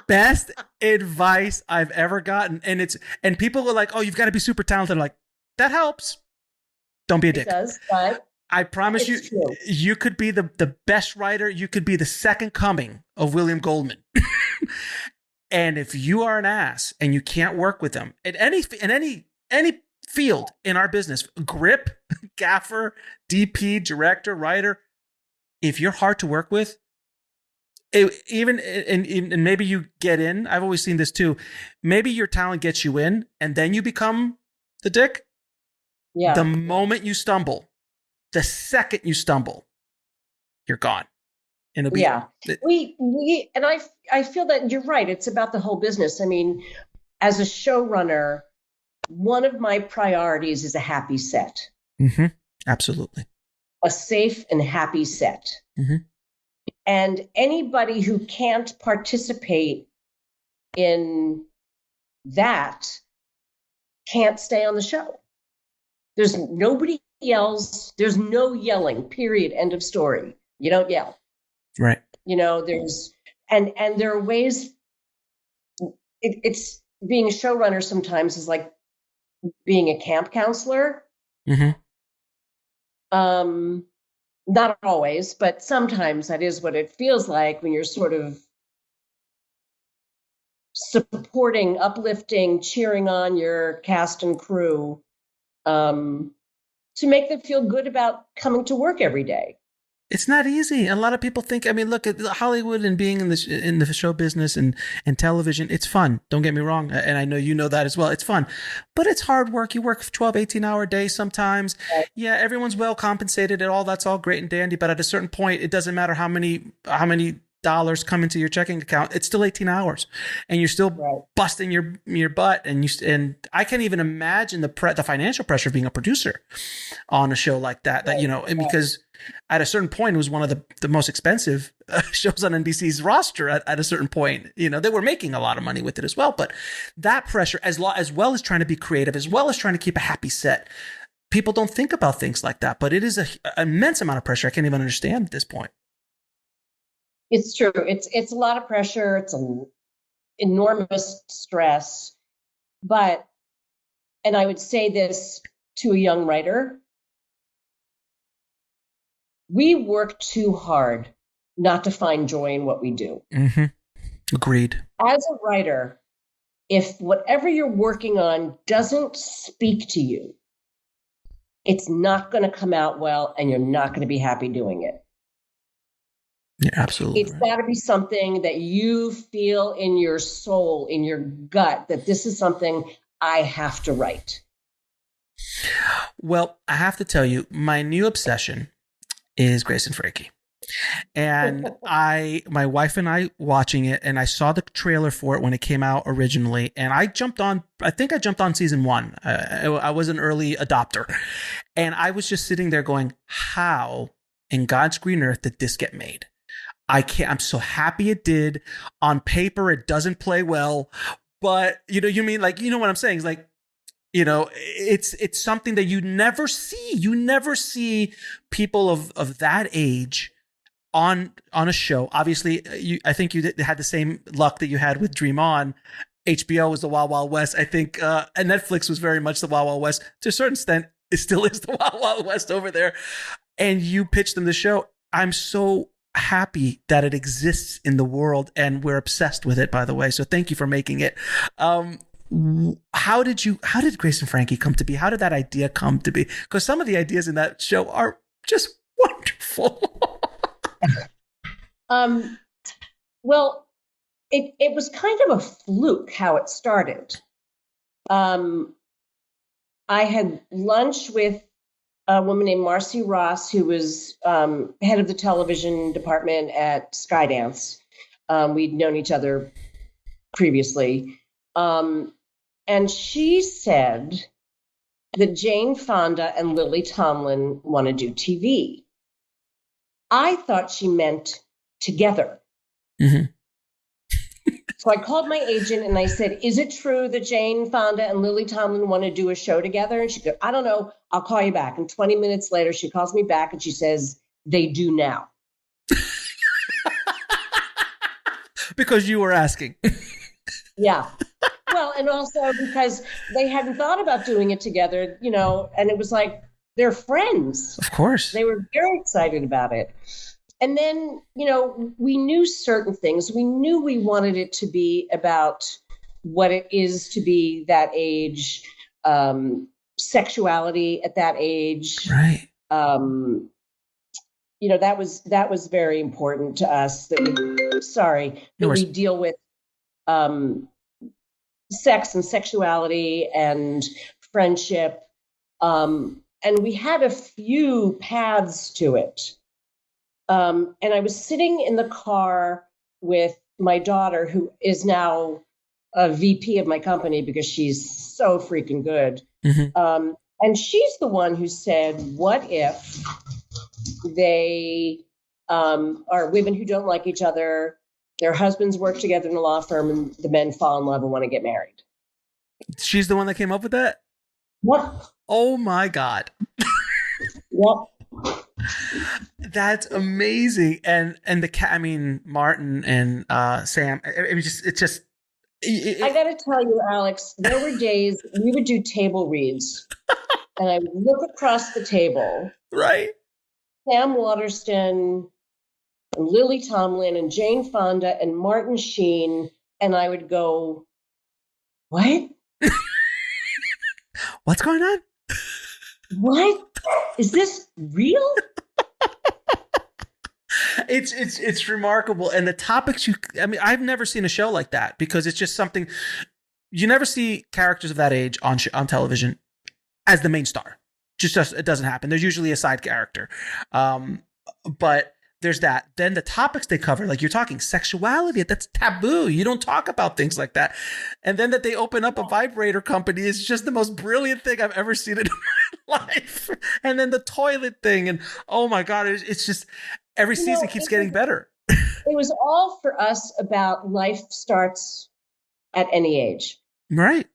Best advice I've ever gotten. And people are like, oh, you've got to be super talented. I'm like, that helps. Don't be a dick. It does, but I promise you, true. You could be the best writer. You could be the second coming of William Goldman. And if you are an ass and you can't work with them in any field in our business, grip, gaffer, DP, director, writer, if you're hard to work with, and maybe you get in, I've always seen this too. Maybe your talent gets you in and then you become the dick. Yeah. The moment you stumble, the second you stumble, you're gone. And it'll be, we and I feel that you're right. It's about the whole business. I mean, as a showrunner, one of my priorities is a happy set. Mm-hmm. Absolutely. A safe and happy set. Mm-hmm. And anybody who can't participate in that can't stay on the show. There's nobody yells. There's no yelling, period. End of story. You don't yell. Right. There's, and there are ways, it's being a showrunner sometimes is like being a camp counselor. Mm-hmm. Not always, but sometimes that is what it feels like when you're sort of supporting, uplifting, cheering on your cast and crew to make them feel good about coming to work every day. It's not easy. A lot of people think, I mean, look at Hollywood and being in the show business and television. It's fun. Don't get me wrong. And I know you know that as well. It's fun, but it's hard work. You work 12, 18-hour days sometimes. Right. Yeah, everyone's well compensated and all that's all great and dandy. But at a certain point, it doesn't matter how many dollars come into your checking account. It's still 18 hours and you're still busting your butt. And I can't even imagine the financial pressure of being a producer on a show like that, and because at a certain point, it was one of the most expensive shows on NBC's roster at a certain point. They were making a lot of money with it as well. But that pressure, as well as trying to be creative, as well as trying to keep a happy set, people don't think about things like that, but it is an immense amount of pressure. I can't even understand at this point. It's true. It's a lot of pressure. It's an enormous stress. But, and I would say this to a young writer, we work too hard not to find joy in what we do. Mm-hmm. Agreed. As a writer, if whatever you're working on doesn't speak to you, it's not going to come out well, and you're not going to be happy doing it. Yeah, absolutely. It's got to be something that you feel in your soul, in your gut, that this is something I have to write. Well, I have to tell you, my new obsession is Grace and Frankie. And my wife and I watching it, and I saw the trailer for it when it came out originally, and I think I jumped on season 1. I was an early adopter, and I was just sitting there going, how in God's green earth did this get made? I'm so happy it did. On paper, it doesn't play well, but you mean like, you know what I'm saying? It's like, it's something that you never see. You never see people of that age on a show. Obviously, I think you had the same luck that you had with Dream On. HBO was the Wild Wild West. I think and Netflix was very much the Wild Wild West. To a certain extent, it still is the Wild Wild West over there. And you pitched them the show. I'm so happy that it exists in the world, and we're obsessed with it, by the way. So thank you for making it. How did Grace and Frankie come to be? How did that idea come to be? Because some of the ideas in that show are just wonderful. Well, it was kind of a fluke how it started. I had lunch with a woman named Marcy Ross, who was head of the television department at Skydance. We'd known each other previously. And she said that Jane Fonda and Lily Tomlin want to do TV. I thought she meant together. Mm-hmm. So I called my agent and I said, is it true that Jane Fonda and Lily Tomlin want to do a show together? And she goes, I don't know. I'll call you back. And 20 minutes later, she calls me back and she says, they do now. Because you were asking. Yeah. Well, and also because they hadn't thought about doing it together, and it was like, they're friends. Of course. They were very excited about it. And then, we knew certain things. We knew we wanted it to be about what it is to be that age, sexuality at that age. Right. That was very important to us that we deal with sex and sexuality and friendship. And we had a few paths to it. And I was sitting in the car with my daughter, who is now a VP of my company because she's so freaking good. Mm-hmm. And she's the one who said, what if they are women who don't like each other, their husbands work together in a law firm, and the men fall in love and want to get married? She's the one that came up with that? What? Oh my God. What? That's amazing. And Martin and Sam, I got to tell you, Alex, there were days we would do table reads and I would look across the table. Right. Sam Waterston and Lily Tomlin and Jane Fonda and Martin Sheen. And I would go, what? What's going on? What? Is this real? It's remarkable. And the topics I've never seen a show like that, because it's just something you never see characters of that age on television as the main star. Just it doesn't happen. There's usually a side character. But there's that. Then the topics they cover, like you're talking sexuality, that's taboo. You don't talk about things like that. And then that they open up a vibrator company is just the most brilliant thing I've ever seen in my life. And then the toilet thing, and oh my God, it's just every season keeps getting better. It was all for us about life starts at any age. Right.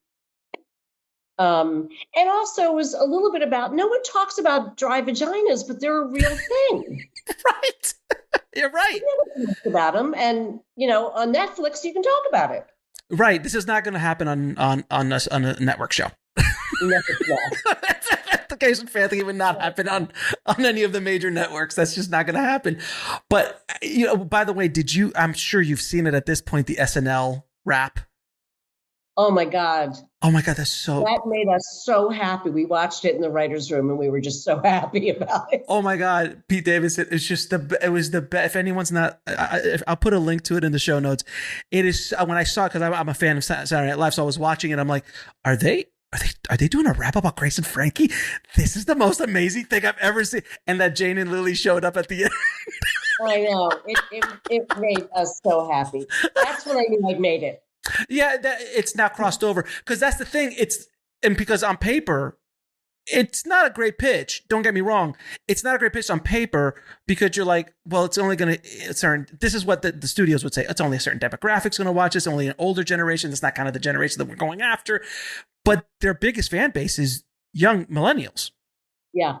And also was a little bit about, no one talks about dry vaginas, but they're a real thing. Right. You're right. No one talks about them. And, on Netflix, you can talk about it. Right. This is not going to happen on a network show. No. The case with Frankie would not happen on any of the major networks. That's just not going to happen. But, by the way, I'm sure you've seen it at this point, the SNL rap. Oh my God. That made us so happy. We watched it in the writer's room and we were just so happy about it. Oh my God. Pete Davidson, it's just it was the best. If anyone's not, I'll put a link to it in the show notes. It is, when I saw it, because I'm a fan of Saturday Night Live, so I was watching it. I'm like, are they doing a rap about Grace and Frankie? This is the most amazing thing I've ever seen. And that Jane and Lily showed up at the end. I know. It made us so happy. That's when I knew I'd made it. Yeah, it's now crossed over, because that's the thing. Because on paper, it's not a great pitch. Don't get me wrong. It's not a great pitch on paper, because you're like, well, it's only going to this is what the studios would say. It's only a certain demographics going to watch this. Only an older generation. It's not kind of the generation that we're going after. But their biggest fan base is young millennials. Yeah.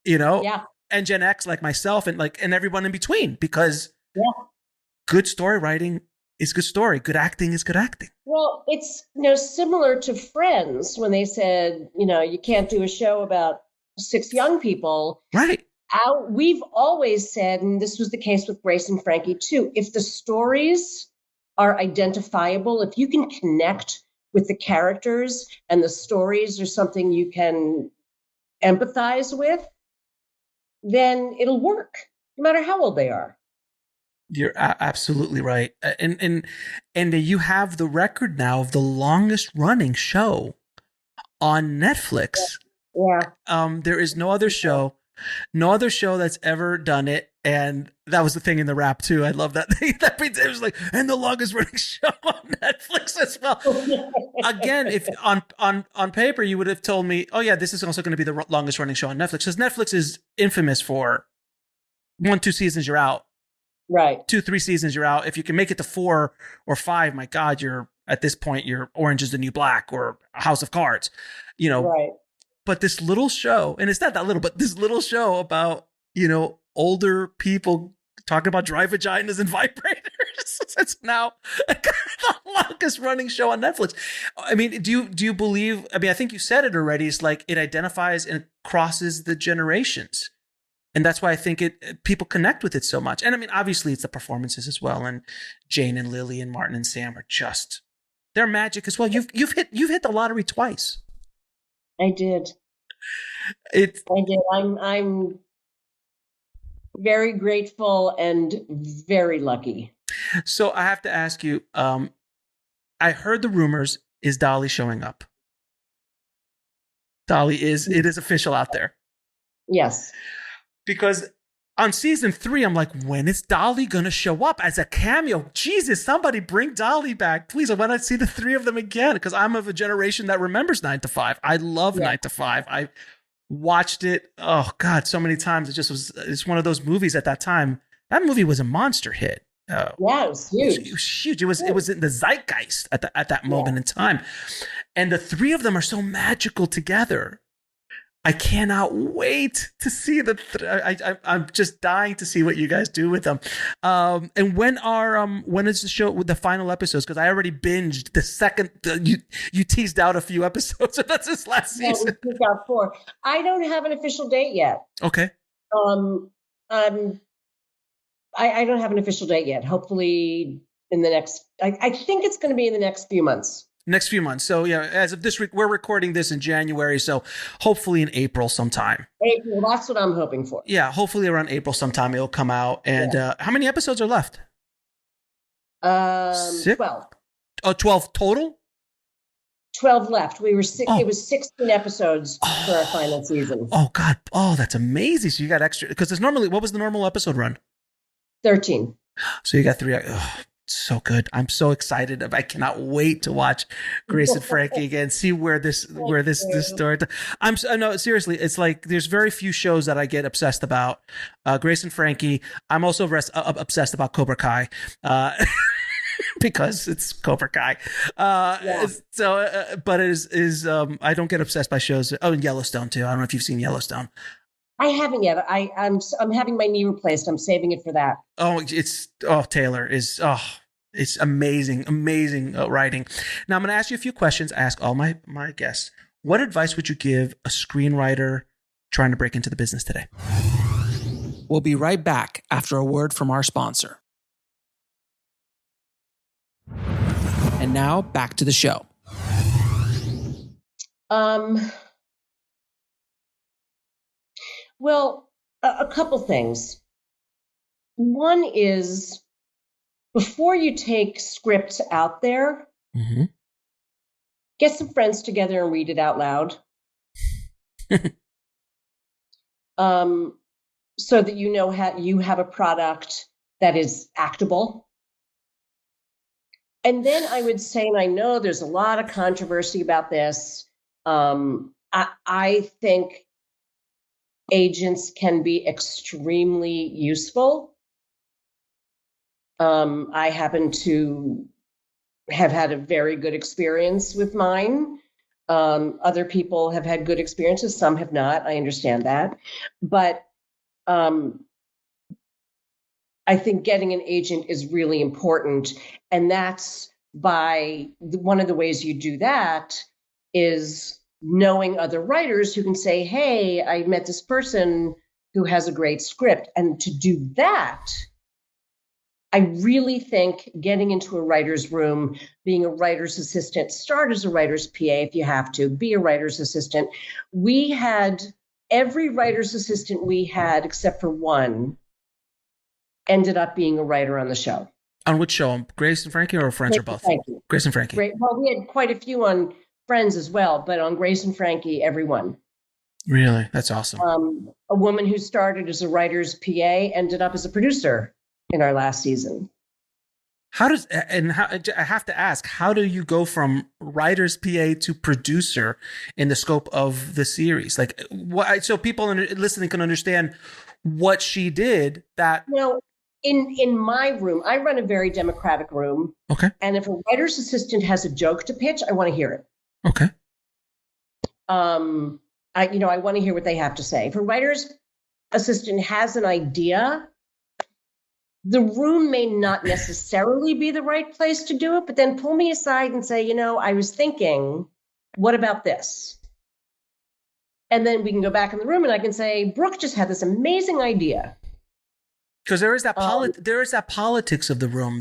Yeah. And Gen X, like myself, and everyone in between, because good story writing is good story. Good acting is good acting. Well, it's similar to Friends when they said, you can't do a show about 6 young people. Right. We've always said, and this was the case with Grace and Frankie too, if the stories are identifiable, if you can connect with the characters and the stories are something you can empathize with, then it'll work, no matter how old they are. You're absolutely right. And you have the record now of the longest running show on Netflix. Yeah. There is no other show that's ever done it. And that was the thing in the rap too. I love that. It was like, and the longest running show on Netflix as well. Again, if on paper, you would have told me, oh yeah, this is also going to be the longest running show on Netflix, because Netflix is infamous for 1-2 seasons, you're out. Right. 2-3 seasons, you're out. If you can make it to 4 or 5, my God, you're at this point, you're Orange is the New Black or House of Cards, Right. But this little show, and it's not that little, but this little show about, older people talking about dry vaginas and vibrators. It's now the longest running show on Netflix. I mean, do you believe, I think you said it already. It's like it identifies and crosses the generations. And that's why I think people connect with it so much. And obviously it's the performances as well. And Jane and Lily and Martin and Sam are they're magic as well. You've hit the lottery twice. I did. I did. I'm very grateful and very lucky. So I have to ask you, I heard the rumors, is Dolly showing up? Dolly it is official out there. Yes. Because on season 3, I'm like, when is Dolly going to show up as a cameo? Jesus, somebody bring Dolly back. Please, I want to see the 3 of them again, because I'm of a generation that remembers 9 to 5. I love 9 to 5. I watched it, oh God, so many times. It's one of those movies at that time. That movie was a monster hit. Yeah, it was huge. It was huge. It was in the zeitgeist at that moment in time. And the 3 of them are so magical together. I cannot wait to see I'm just dying to see what you guys do with them. And when is the show with the final episodes? Because I already binged the second. You teased out a few episodes, so that's this last season. We teased out 4. I don't have an official date yet. Okay. I don't have an official date yet. Hopefully in the next. I think it's going to be in the next few months. Next few months. So yeah, as of this week, we're recording this in January. So hopefully in April sometime. April, that's what I'm hoping for. Yeah, hopefully around April sometime it'll come out. And how many episodes are left? 12. Oh, 12 total? 12 left. We were It was 16 episodes for our final season. Oh God. Oh, that's amazing. So you got extra, because there's normally, what was the normal episode run? 13. So you got 3. So good. I'm so excited. I cannot wait to watch Grace and Frankie again, see where this story. No, seriously, it's like there's very few shows that I get obsessed about. Grace and Frankie. I'm also obsessed about Cobra Kai. because it's Cobra Kai. But it is I don't get obsessed by shows. Oh, and Yellowstone too. I don't know if you've seen Yellowstone. I haven't yet. I'm having my knee replaced. I'm saving it for that. Taylor is it's amazing writing. Now I'm going to ask you a few questions. I ask all my guests. What advice would you give a screenwriter trying to break into the business today? We'll be right back after a word from our sponsor. And now back to the show. Well, a couple things. One is, before you take scripts out there, get some friends together and read it out loud. So that you know how you have a product that is actable. And then I would say, and I know there's a lot of controversy about this, I think agents can be extremely useful. I happen to have had a very good experience with mine. Other people have had good experiences. Some have not. I understand that. But I think getting an agent is really important. And that's one of the ways you do that is knowing other writers who can say, hey, I met this person who has a great script. And to do that, I really think getting into a writer's room, being a writer's assistant, start as a writer's PA if you have to, be a writer's assistant. Every writer's assistant we had, except for one, ended up being a writer on the show. On which show? Grace and Frankie, or Friends, or both? Frankie. Grace and Frankie. Great. Well, we had quite a few on Friends as well, but on Grace and Frankie, everyone. Really? That's awesome. A woman who started as a writer's PA ended up as a producer in our last season. I have to ask, how do you go from writer's PA to producer in the scope of the series? Like, so people listening can understand what she did. In my room, I run a very democratic room. Okay. And if a writer's assistant has a joke to pitch, I want to hear it. Okay. I want to hear what they have to say. If a writer's assistant has an idea, the room may not necessarily be the right place to do it, but then pull me aside and say, I was thinking, what about this? And then we can go back in the room and I can say, Brooke just had this amazing idea. Because there is that politics of the room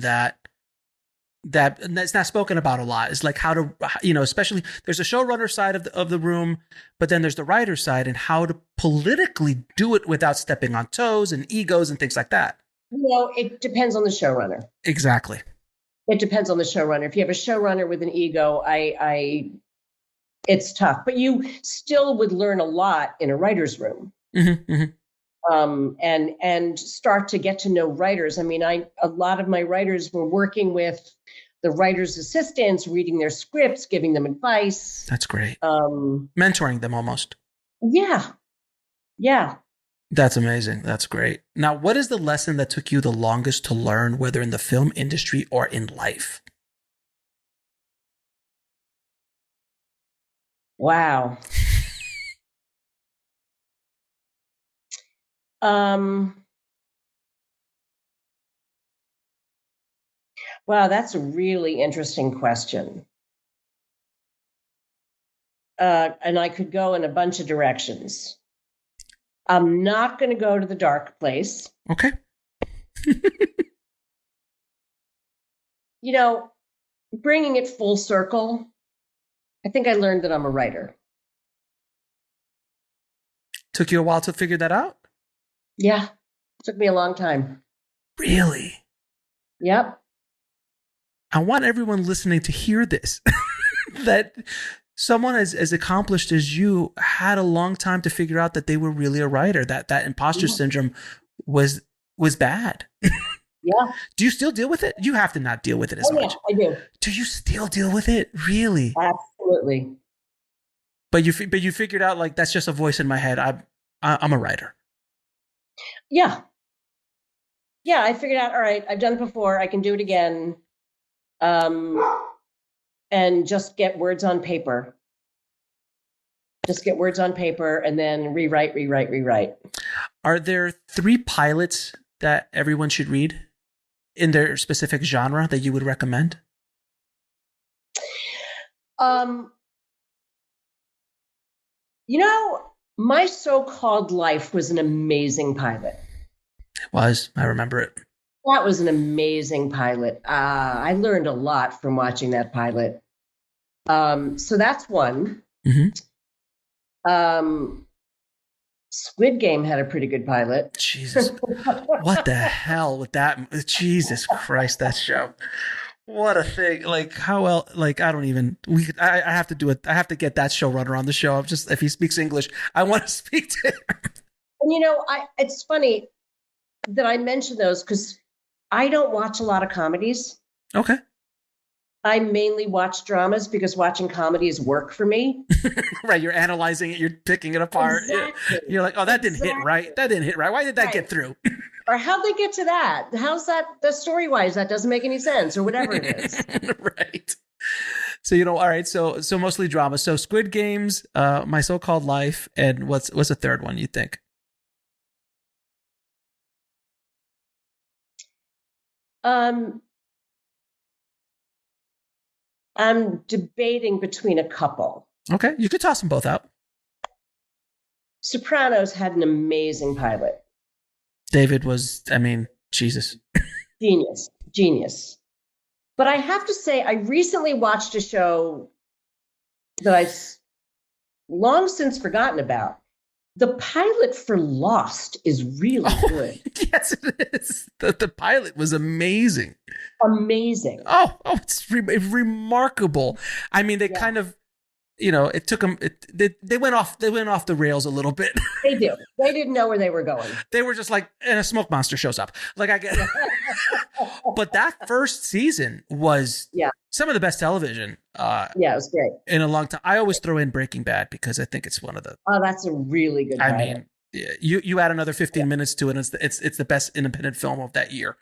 that's not spoken about a lot. It's like how to, especially there's a showrunner side of the room, but then there's the writer side and how to politically do it without stepping on toes and egos and things like that. It depends on the showrunner. Exactly. It depends on the showrunner. If you have a showrunner with an ego, it's tough. But you still would learn a lot in a writer's room. Mm-hmm, mm-hmm. And start to get to know writers. I mean, a lot of my writers were working with the writer's assistants, reading their scripts, giving them advice. That's great. Mentoring them almost. Yeah. Yeah. That's amazing. That's great. Now, what is the lesson that took you the longest to learn, whether in the film industry or in life? Wow. Wow, that's a really interesting question. And I could go in a bunch of directions. I'm not going to go to the dark place. Okay. Bringing it full circle, I think I learned that I'm a writer. Took you a while to figure that out? Yeah. It took me a long time. Really? Yep. I want everyone listening to hear this. That someone as accomplished as you had a long time to figure out that they were really a writer, that imposter syndrome was bad. Yeah. Do you still deal with it? You have to not deal with it as much. Yeah, I do. Do you still deal with it? Really? Absolutely. But you figured out, like, that's just a voice in my head. I'm a writer. Yeah. Yeah, I figured out, all right, I've done it before. I can do it again. and just get words on paper. Just get words on paper and then rewrite. Are there 3 pilots that everyone should read in their specific genre that you would recommend? My So-Called Life was an amazing pilot. It was. I remember it. That was an amazing pilot. I learned a lot from watching that pilot. So that's one. Mm-hmm. Squid Game had a pretty good pilot. Jesus. What the hell with that? Jesus Christ, that show. What a thing. Like, how well, like, I don't even, I have to do it. I have to get that showrunner on the show. I'm just, if he speaks English, I want to speak to him. And it's funny that I mention those because I don't watch a lot of comedies. Okay. I mainly watch dramas because watching comedies work for me. Right. You're analyzing it. You're picking it apart. Exactly. You're like, oh, that didn't hit right. That didn't hit right. Why did that get through? Or how'd they get to that? How's that story-wise? That doesn't make any sense, or whatever it is. Right. So, all right. So mostly drama. So Squid Games, My So-Called Life, and what's the third one you think? I'm debating between a couple. Okay. You could toss them both out. Sopranos had an amazing pilot. David was, Jesus. Genius. But I have to say, I recently watched a show that I've long since forgotten about. The pilot for Lost is really good. Yes, it is. The pilot was amazing. Amazing. Oh, it's remarkable. They kind of, it took them. They went off the rails a little bit. They did. They didn't know where they were going. They were just like, and a smoke monster shows up. Like I get. But that first season was some of the best television. It was great in a long time. I always throw in Breaking Bad because I think it's one of the. Oh, that's a really good pilot. You add another 15 minutes to it, and it's the best independent film of that year.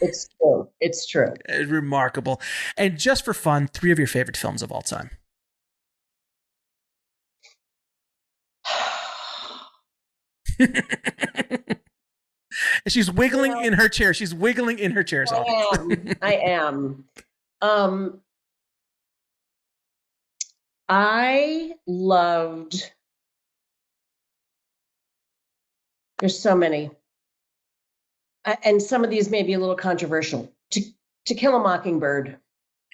It's true. It's true. It's remarkable. And just for fun, 3 of your favorite films of all time. She's wiggling in her chair. She's wiggling in her chair. I am. I loved. There's so many, and some of these may be a little controversial. To Kill a Mockingbird.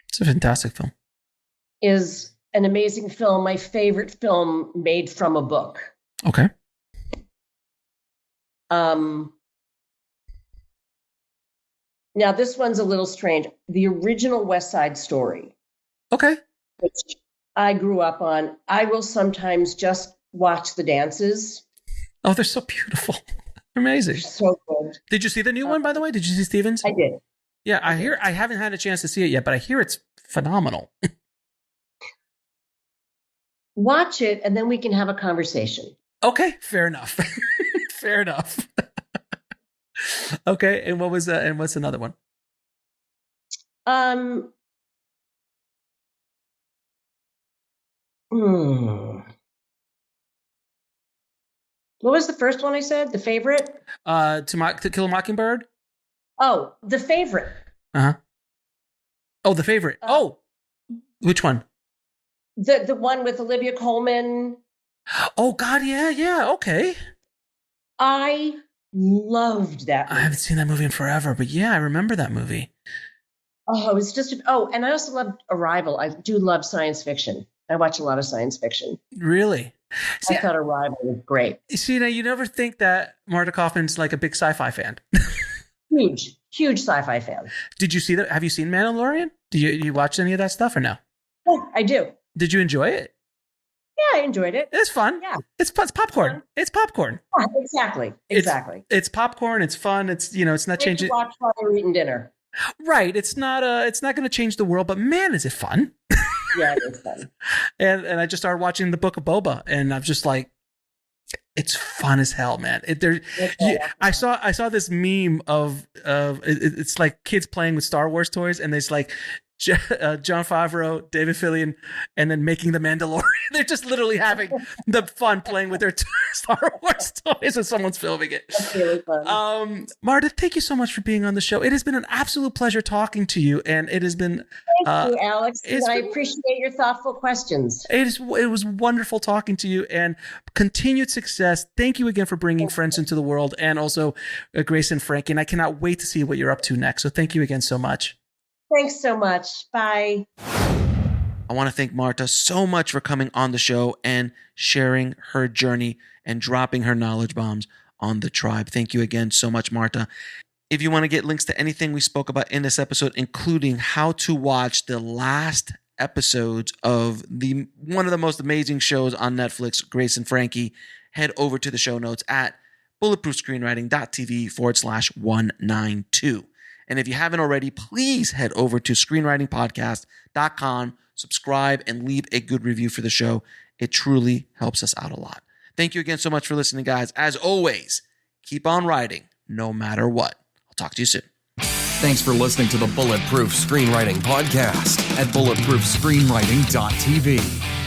It's a fantastic film. Is an amazing film. My favorite film made from a book. Okay. Now this one's a little strange. The original West Side Story. Okay. Which I grew up on. I will sometimes just watch the dances. Oh, they're so beautiful. Amazing. They're so good. Did you see the new one, by the way? Did you see Stevens? I did. Yeah, I haven't had a chance to see it yet, but I hear it's phenomenal. Watch it, and then we can have a conversation. Okay, fair enough. Fair enough. Okay, and what's another one? What was the first one I said? The Favorite? To Kill a Mockingbird? Oh, The Favorite. Uh-huh. Oh, The Favorite. Which one? The one with Olivia Colman. Oh, God, yeah. Okay. I loved that movie. I haven't seen that movie in forever, but yeah, I remember that movie. Oh, it's just, and I also loved Arrival. I do love science fiction. I watch a lot of science fiction. Really? See, I thought Arrival was great. See, now you never think that Marta Kauffman's like a big sci-fi fan. Huge sci-fi fan. Did you see that? Have you seen Mandalorian? Do you watch any of that stuff or no? Yeah, I do. Did you enjoy it? Yeah, I enjoyed it. It's fun. Yeah. It's popcorn. It's popcorn. Yeah, exactly. It's popcorn. It's fun. It's, it's not changing. Watch while you're eating dinner. Right. It's not going to change the world, but man, is it fun. Yeah, it is fun. And I just started watching the Book of Boba, and I'm just like, it's fun as hell, man. I saw this meme of it's like kids playing with Star Wars toys, and there's like Jon Favreau, David Fillion, and then making the Mandalorian. They're just literally having the fun playing with their Star Wars toys as someone's filming it. That's really fun. Marta, thank you so much for being on the show. It has been an absolute pleasure talking to you, and it has been. Thank you, Alex. And I appreciate your thoughtful questions. It was wonderful talking to you, and continued success. Thank you again for bringing Friends into the world, and also Grace and Frankie. And I cannot wait to see what you're up to next. So thank you again so much. Thanks so much. Bye. I want to thank Marta so much for coming on the show and sharing her journey and dropping her knowledge bombs on the tribe. Thank you again so much, Marta. If you want to get links to anything we spoke about in this episode, including how to watch the last episodes of one of the most amazing shows on Netflix, Grace and Frankie, head over to the show notes at bulletproofscreenwriting.tv/192. And if you haven't already, please head over to screenwritingpodcast.com, subscribe, and leave a good review for the show. It truly helps us out a lot. Thank you again so much for listening, guys. As always, keep on writing, no matter what. I'll talk to you soon. Thanks for listening to the Bulletproof Screenwriting Podcast at bulletproofscreenwriting.tv.